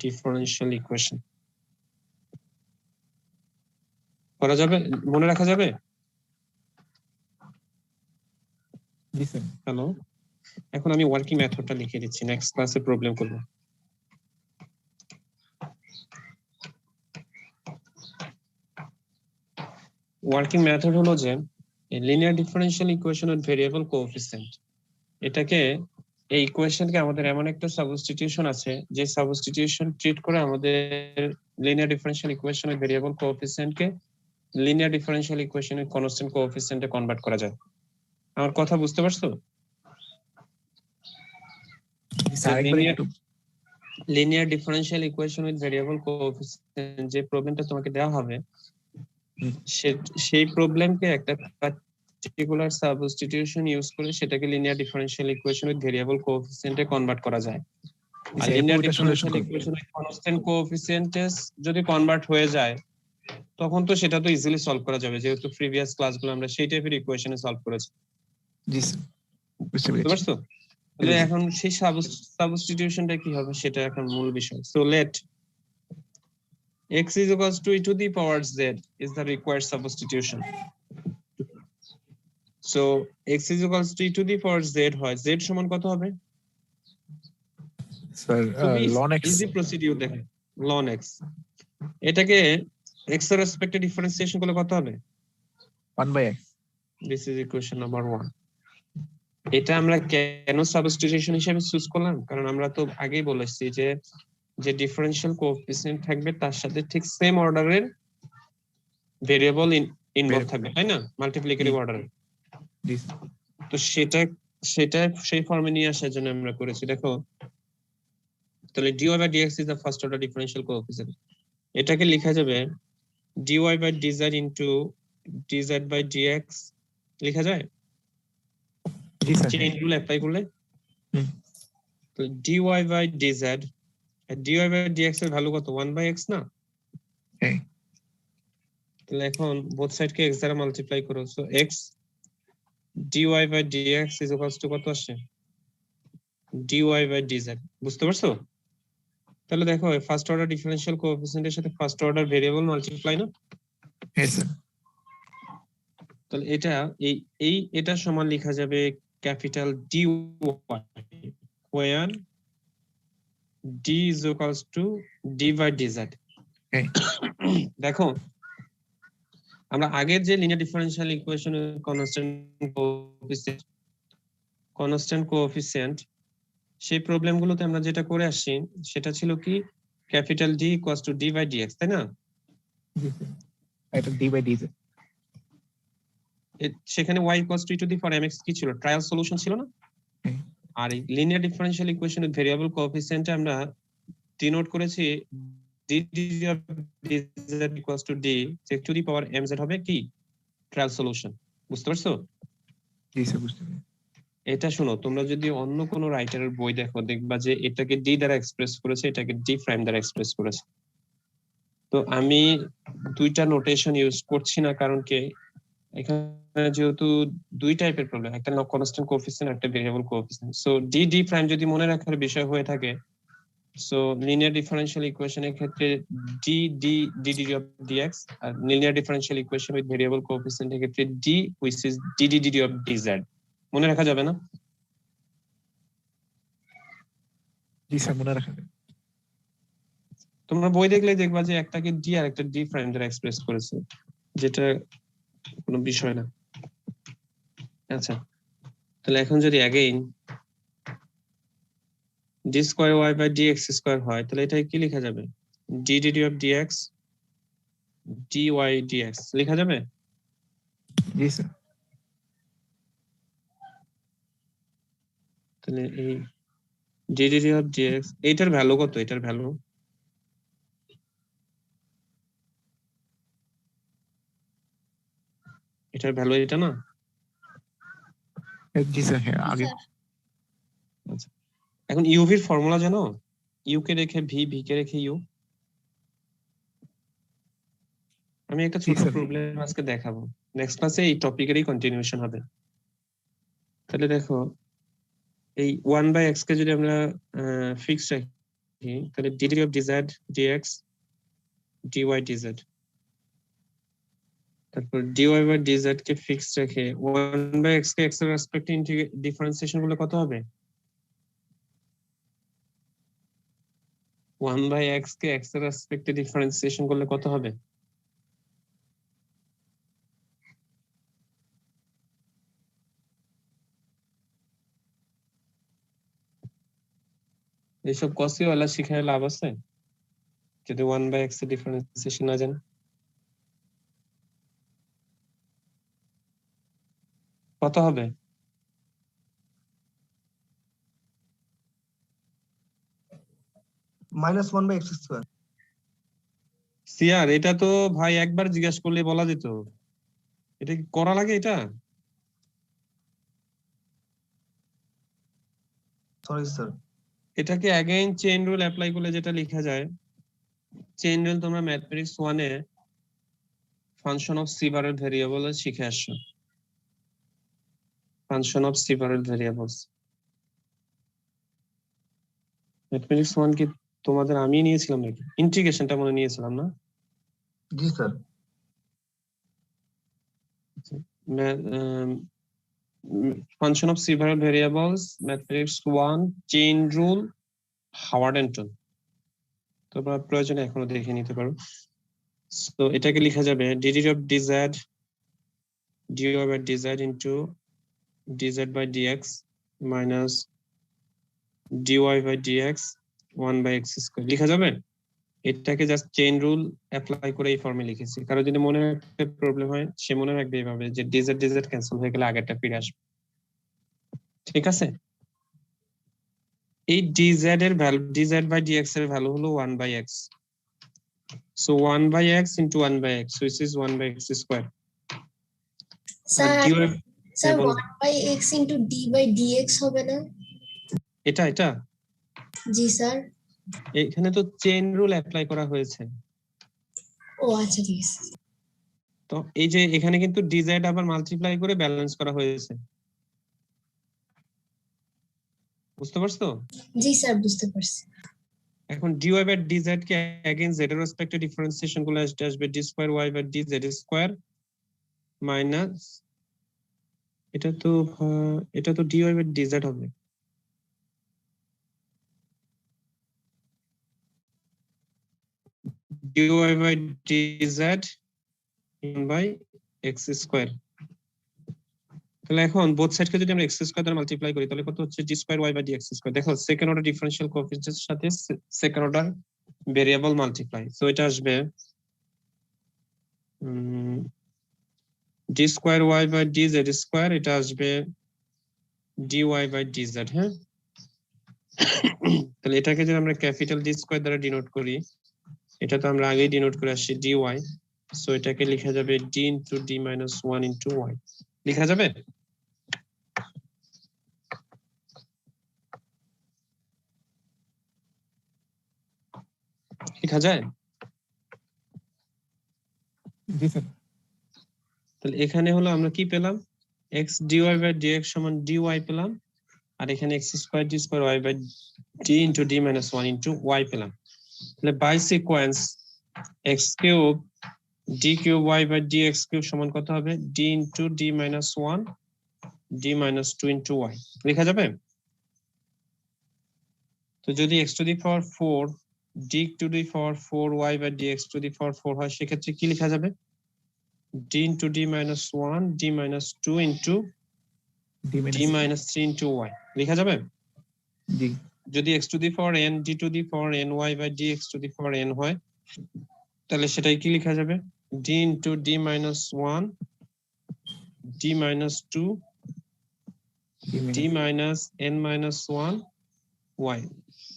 differential equation। করা যাবে, মনে রাখা যাবে? জি স্যার। হ্যালো, এখন আমি ওয়ার্কিং মেথডটা লিখে দিচ্ছি, নেক্সট ক্লাসে প্রবলেম করব। ওয়ার্কিং মেথড হলো যে linear differential equation with variable coefficient, এটাকে এই ইকুয়েশনকে আমাদের এমন একটা সাবস্টিটিউশন আছে যে সাবস্টিটিউশন ট্রিট করে আমাদের linear differential equation with variable কোএফিসিয়েন্টকে linear differential equation with constant কোএফিসিয়েন্টে কনভার্ট করা যায়। আমার কথা বুঝতে পারছো? Linear differential equation with variable coefficient যে প্রবলেমটা তোমাকে দেওয়া হবে, সেই প্রবলেমকে একটা পার্টিকুলার সাবস্টিটিউশন ইউজ করে সেটাকে linear differential equation with variable কোএফিসিয়েন্টে কনভার্ট করা যায়। আর linear differential equation with constant কোএফিসিয়েন্টে যদি কনভার্ট হয়ে যায় তখন তো সেটা তো ইজিলি সলভ করা যাবে, যেহেতু প্রিভিয়াস ক্লাসগুলো আমরা সেই টাইপের ইকুয়েশনে সলভ করেছি। জি স্যার, বুঝতে বুঝতে পারছো? তাহলে এখন সেই সাবস্টিটিউশনটা কি হবে সেটা এখন মূল বিষয়। So let x is equals to e to the power z is the required substitution. So x is equals to e to the power z হয়, z সমান কত হবে sir? ln x। Easy procedure দেখেন, ln x, এটাকে x এর রেসপেক্টে differentiation করলে কত হবে? 1/x। This is equation number 1। এটা আমরা কেন সাবস্টিটিউশন হিসেবে চুজ করলাম? কারণ আমরা তো আগেই বলেছি যে যে ডিফারেনশিয়াল কোএফিসিয়েন্ট থাকবে তার সাথে ঠিক সেম অর্ডারের ভেরিয়েবল ইনভলভ থাকবে, তাই না? মাল্টিপ্লিকেটিভ অর্ডারে। তো সেটা সেই ফর্মে নিয়ে আসার জন্য আমরা করেছি। দেখো তাহলে dy by dx is the first order differential coefficient, এটাকে লেখা যাবে dy by dz into dz by dx লেখা যায় জি স্যার। চেইন রুল অ্যাপ্লাই করলে। তো dy by dz আর dy by dx এর ভ্যালু কত? 1/x না? হ্যাঁ। তাহলে এখন বোথ সাইড কে x দ্বারা মাল্টিপ্লাই করো। So x dy by dx is equals to কত আসে? dy by dz। বুঝতে পারছো? তাহলে দেখো ফার্স্ট অর্ডার ডিফারেনশিয়াল কোএফিসিয়েন্টের সাথে ফার্স্ট অর্ডার ভেরিয়েবল মাল্টিপ্লাই না? হ্যাঁ স্যার। তাহলে এটা সমান লেখা যাবে capital dy where d is equals to d by dz। দেখো আমরা আগের যে linear differential equation constant coefficient সেই প্রবলেমগুলোতে আমরা যেটা করে আসি সেটা ছিল কি capital D equals to d by dx, তাই না? এটা d বাই dz। সেখানে y equals to e to the power mx কি ছিল? ট্রায়াল সলিউশন ছিল না? আর এই linear differential equation with variable কোএফিসিয়েন্টে আমরা ডিনোট করেছি d of dz equals to d check to the power mz হবে কি ট্রায়াল সলিউশন। বুঝতে পারছো? জি স্যার, বুঝতে পারছি। এটা শোনো, তোমরা যদি অন্য কোনো রাইটারের বই দেখো দেখবা যে এটাকে d দ্বারা এক্সপ্রেস করেছে, এটাকে d প্রাইম দ্বারা এক্সপ্রেস করেছে। তো আমি দুইটা নোটেশন ইউজ করছি না, কারণ কি এখানে যেহেতু দুই টাইপের প্রবলেম, একটা কনস্ট্যান্ট কোএফিসিয়েন্ট একটা variable coefficient. So d prime যদি মনে রাখার বিষয় হয়ে থাকে, সো লিনিয়ার ডিফারেনশিয়াল ইকুয়েশনের ক্ষেত্রে d of dx, আর linear differential equation with variable কোএফিসিয়েন্টের ক্ষেত্রে d which is d of dz মনে রাখা যাবে না? জি স্যার, মনে রাখা যাবে। তোমরা বই দেখলে দেখবা যে একটাকে d আর একটা d প্রাইম দ্বারা এক্সপ্রেস করেছে, যেটা কোনো বিষয় না। আচ্ছা, তাহলে এখন যদি again d square y by dx square হয় তাহলে এটা কি লেখা যাবে? d of dx dy dx লেখা যাবে? জি স্যার। তাহলে এই d of dx এটার ভ্যালু কত? এটার ভ্যালু এটার ভ্যালু এটা না? জি স্যার, হ্যাঁ আগে এখন ইউভির ফর্মুলা জানো? ইউ কে রেখে ভি, ভি কে রেখে ইউ। আমি একটা ছোট sir. প্রবলেম আজকে দেখাবো, নেক্সট ক্লাসে এই টপিকেরই কন্টিনিউশন হবে। তাহলে দেখো, এই 1/x কে যদি আমরা ফিক্স রাখি, তাহলে dt of dz dx dy dz, তারপর dy by dz K fix রেখে 1/x কে x এর রেসপেক্টে ডিফারেন্সিয়েশন করলে কত হবে? 1/x কে x এর রেসপেক্টে ডিফারেন্সিয়েশন করলে কত হবে? এইসব কসিওয়ালা শিখায় লাভ আছে যদি 1/x এর ডিফারেন্সিয়েশন না জানেন? কত হবে? -1/x²। সিয়ার, এটা তো ভাই একবার জিজ্ঞেস করলে বলা যেত। এটা কি করা লাগে এটা? Sorry sir. এটাকে অ্যাগেইন চেইন রুল অ্যাপ্লাই করলে যেটা লেখা যায়, চেইন রুল তোমরা ম্যাথমেটিক্স 1 এ ফাংশন অফ সিভারেট ভেরিয়েবল শিখে আসছো। Function of several variables mathematics 1 কি তোমাদের আমি নিয়েছিলাম নাকি? ইন্টিগ্রেশনটা মনে নিয়েছিলাম না? জি sir. Function of several variables mathematics 1 chain rule Howard Anton, তোমরা প্রয়োজনে এখনো দেখে নিতে পারো। তো এটাকে লেখা যাবে dt of dz dy by dz into dz by dx minus dy by dx 1/x square লেখা যাবে। এটাকে জাস্ট চেইন রুল অ্যাপ্লাই করে এই ফর্মে লিখেছি। কারো যদি মনে রাখতে প্রবলেম হয়, সে মনে রাখবে এইভাবে যে dz dz ক্যান্সেল হয়ে গেলে আগেরটা ফিরে আসবে। ঠিক আছে? এই dz এর ভ্যালু, dz by dx এর ভ্যালু হলো 1/x। So 1/x into 1/x, which is 1/x square. Sir dy sir বলো। 1/x into d by dx হবে না? এটা এটা জি স্যার। এখানে তো চেইন রুল অ্যাপ্লাই করা হয়েছে। ও আচ্ছা ঠিক আছে। তো এই যে এখানে কিন্তু dz আবার মাল্টিপ্লাই করে ব্যালেন্স করা হয়েছে, বুঝতে পারছো? জি স্যার বুঝতে পারছি। এখন dy by dz K again z এর রেসপেক্টে ডিফারেন্সিয়েশন করলে আসবে d square y by dz square minus এটা তো dy by dz হবে। dy by dz by x square. তাহলে এখন বোথ সাইডকে যদি আমরা x স্কয়ার দ্বারা মাল্টিপ্লাই করি তাহলে কত হচ্ছে d square y by dx square. দেখো সেকেন্ড অর্ডার ডিফারেন্সিয়াল কোএফিসিয়েন্টের সাথে second order variable multiply, so এটা আসবে d square y by dz square, এটা আসবে dy by dz। হ্যাঁ, তাহলে এটাকে যদি আমরা ক্যাপিটাল d স্কয়ার দ্বারা ডিনোট করি, এটা তো আমরা আগেই ডিনোট করে আসছি dy, সো এটাকে লেখা যাবে d into d minus 1 into y লেখা যাবে। লেখা যায়? জি স্যার। তাহলে এখানে হলো আমরা কি পেলাম, x dy by dx সমান dy পেলাম, আর এখানে x square d square y by d into d minus 1 into y পেলাম। তাহলে by sequence x cube d cube y by dx cube সমান কত হবে, d into d minus 1 d minus 2 into y লেখা যাবে। তো যদি x to the power 4 d to the power 4 y by dx to the power 4 হয়, সেক্ষেত্রে কি লেখা যাবে, d into d minus 1 d minus 2 into d minus 3 into y লেখা যাবে। জি। যদি x to the power n d to the power n y by dx to the power n হয়, তাহলে সেটাই কি লেখা যাবে, d into d minus 1 d minus 2 d minus n minus 1 y।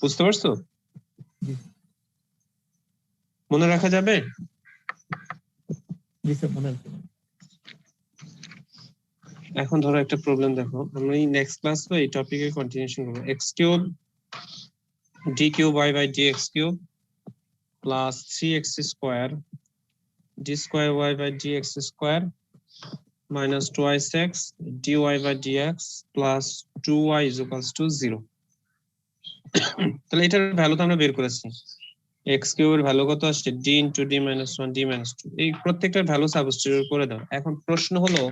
বুঝতে পারছো? মনে রাখা যাবে? জি স্যার, মনে আছে। এখন ধরো একটা প্রবলেম দেখো, আমরা এই নেক্সট ক্লাস এই টপিকে কন্টিনিউশন করব। x cube d cube y by dx cube plus 3x square d square y by dx square minus 2x dy by dx plus 2y is equals to 0। তাহলে এটার value তো আমরা বের করেছি। x কিউবের ভ্যালু কত আসছে, d into d minus 1 d minus 2। এই প্রত্যেকটার ভ্যালু সাবস্টিটিউট করে দাও। এখন প্রশ্ন হলো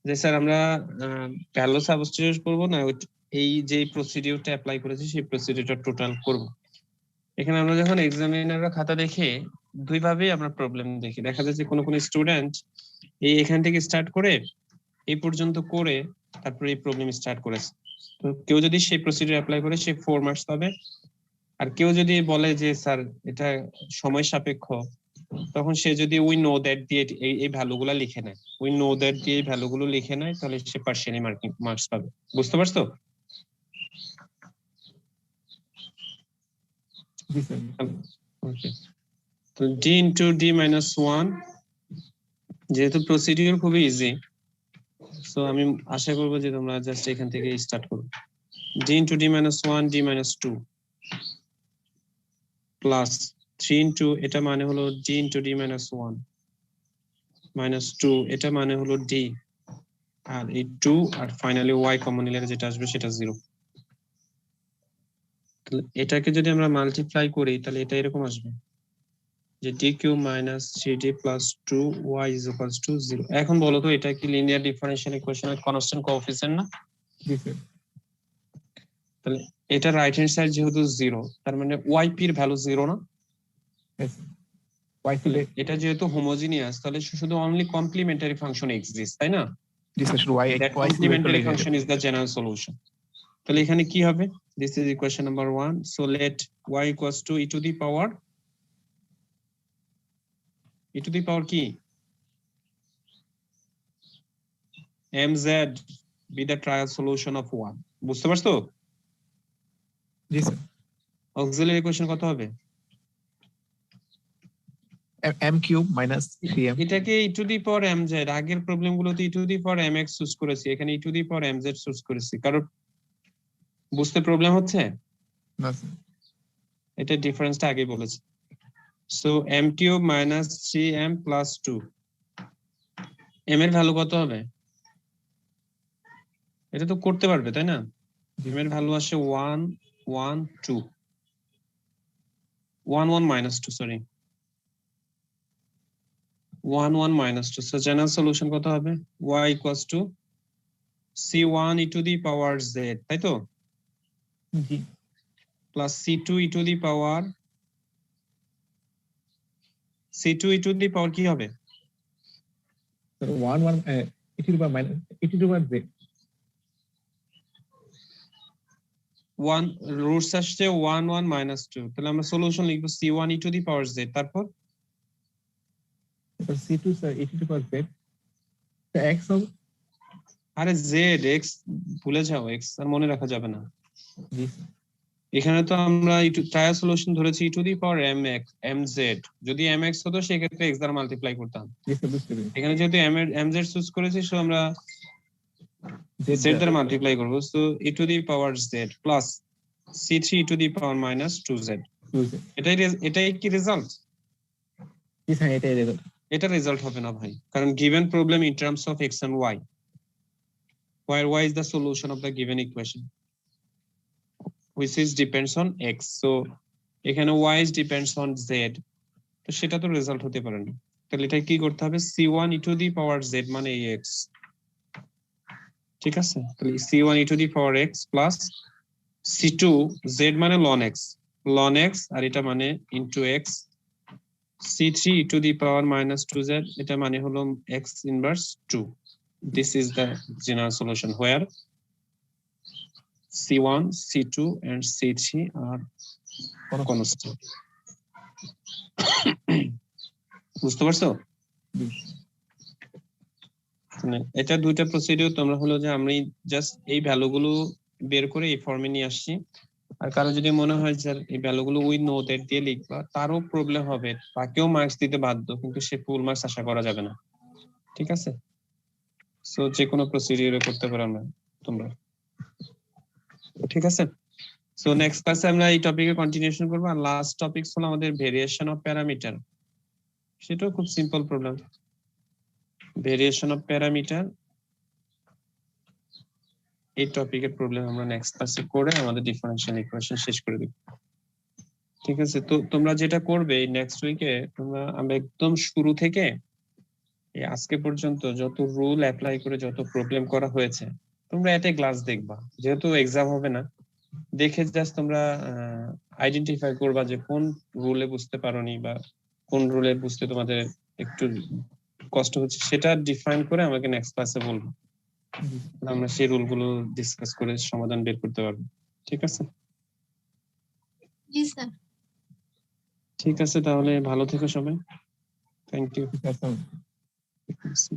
যে স্যার আমরা ভ্যালু সাবস্টিটিউট করব না এই যে প্রসিডিউরটা অ্যাপ্লাই করেছি সেই প্রসিডিউরটা টোটাল করব। এখানে আমরা যখন এক্সামিনাররা খাতা দেখে দুই ভাবেই আমরা প্রবলেম দেখি। দেখা যাচ্ছে কোন কোন স্টুডেন্ট এখান থেকে স্টার্ট করে এই পর্যন্ত করে তারপরে এই প্রবলেম স্টার্ট করেছে। তো কেউ যদি সেই প্রসিডিউর অ্যাপ্লাই করে সে 4 মার্কস পাবে, আর কেউ যদি বলে যে স্যার এটা সময় সাপেক্ষ, তখন সে যদি উই নো দ্যাট দিয়ে এই ভ্যালুগুলো লিখে নেয়, উই নো দ্যাট দিয়ে এই ভ্যালুগুলো লিখে নেয়, তাহলে সে পার্শিয়ালি মার্কস পাবে। বুঝতে পারছো? জি স্যার। ওকে, তো d ইনটু d মাইনাস 1, যেহেতু প্রসিডিউর খুবই ইজি, সো আমি আশা করবো যে তোমরা জাস্ট এখান থেকে স্টার্ট করো। d into d minus 1 d minus 2 plus 3 into এটা মানে হলো d into d minus 1 minus 2 এটা মানে হলো d, আর এই 2 আর ফাইনালি y কমন নিলে যেটা আসবে সেটা 0। তাহলে এটাকে যদি আমরা মাল্টিপ্লাই করি তাহলে এটা এরকম আসবে যে d cube minus 3d plus 2y is equals to 0। এখন বলো তো এটা কি লিনিয়ার ডিফারেনশিয়াল ইকুয়েশনের কনস্ট্যান্ট কোএফিসিয়েন্ট না? জি স্যার। তাহলে এটা রাইট হ্যান্ড সাইড যেহেতু 0, তার মানে yp এর ভ্যালু 0 না? Yes, sir. Y তুলে এটা যেহেতু হোমোজিনিয়াস তাহলে শুধু অনলি কমপ্লিমেন্টারি ফাংশন এক্সিস্ট, তাই না? জি স্যার, শুধু y that y complementary function is the general solution. তাহলে এখানে কি হবে? This is equation number 1। So let y equals to e to the power কি mz be the trial solution of 1। বুঝতে পারছো? জি স্যার। অক্সিলারি ইকুয়েশন কত হবে? m cube minus 3m। এটাকে e to the power mz, আগের প্রবলেমগুলোতে e to the power mx choose করেছি, এখানে e to the power mz choose করেছি। কারণ বুঝতে প্রবলেম হচ্ছে? না স্যার। এটা ডিফারেন্সটা আগে বলেছি। So m cube minus 3m plus 2, m এর ভ্যালু কত হবে? এটা তো করতে পারবে তাই না? m এর ভ্যালু আসে 1 1 2 1 1 minus 2, sorry 1 1 minus 2। So general solution কত হবে? y equals to c1 e to the power z, তাই তো? জি plus c2 e to the power কি হবে? Sir 1 1 e to the power minus e to the power z। 1 roots আসছে 1 1 minus 2, তাহলে আমরা সলিউশন লিখবো c1 e to the power z, তারপর তারপর c2 sir e to the power z। তো x হবে। আরে z x ভুলে যাও, x আর মনে রাখা যাবে না। জি স্যার। এখানে তো আমরা ট্রায়াল সলিউশন ধরেছি e to the power mz, যদি mx হতো সেক্ষেত্রে x দ্বারা মাল্টিপ্লাই করতাম। জি স্যার, বুঝতে পেরেছি। এখানে যেহেতু mz চুজ করেছি, সো আমরা z দ্বারা মাল্টিপ্লাই করব। So e to the power z plus c3 e to the power minus 2z। এটাই কি রেজাল্ট? জি স্যার, এটাই রেজাল্ট। এটা রেজাল্ট হবে না ভাই, কারণ given problem in terms of x and y, where y is the solution of the given equation which is depends on x, so এখানে y is depends on z, তো সেটা তো রেজাল্ট হতে পারে না। তাহলে এটা কি করতে হবে? c1 e to the power z মানে x, ঠিক আছে? তাহলে c1 e to the power x plus c2 z মানে ln x আর এটা মানে into x, c3 e to the power minus 2z এটা মানে হলো x inverse 2। This is the general solution where c1 c2 and c3 are constant। বুঝতে পারছো? মানে এটা দুইটা প্রসিডিউর তোমরা হলো যে আমি জাস্ট এই ভ্যালুগুলো বের করে এই ফর্মে নিয়ে আসছি। আর কারো যদি মনে হয় যে এই ভ্যালুগুলো উই নো দ্যাট দিয়ে লিখবা, তারও প্রবলেম হবে, তাকেও মার্কস দিতে বাধ্য, কিন্তু সে ফুল মার্কস আশা করা যাবে না। ঠিক আছে? সো যে কোনো প্রসিডিউরে করতে পারো না তোমরা, ঠিক আছে? সো নেক্সট ক্লাসে আমরা এই টপিকে কন্টিনিউশন করব। আর লাস্ট টপিকস হলো আমাদের ভেরিয়েশন অফ প্যারামিটার, সেটাও খুব simple problem. Variation of parameter এই টপিকের প্রবলেম আমরা নেক্সট ক্লাসে করে আমাদের ডিফারেনশিয়াল ইকুয়েশন শেষ করে দেব, ঠিক আছে? তো তোমরা যেটা করবে নেক্সট উইকে, তোমরা আমরা একদম শুরু থেকে এই আজকে পর্যন্ত যত রুল অ্যাপ্লাই করে যত প্রবলেম করা হয়েছে তোমরা এতে গ্লাস দেখবা, যেহেতু এক্সাম হবে না, দেখে জাস্ট তোমরা আইডেন্টিফাই করবা যে কোন রুলে বুঝতে পারোনি বা কোন রুলে বুঝতে তোমাদের একটু কষ্ট হচ্ছে, সেটা ডিফাইন করে আমাকে নেক্সট ক্লাসে বলবো। আমরা সেই রুলগুলো ডিসকাস করে সমাধান বের করতে পারবো, ঠিক আছে? জি স্যার। ঠিক আছে, তাহলে ভালো থেকো সবাই। Thank you. ঠিক আছে।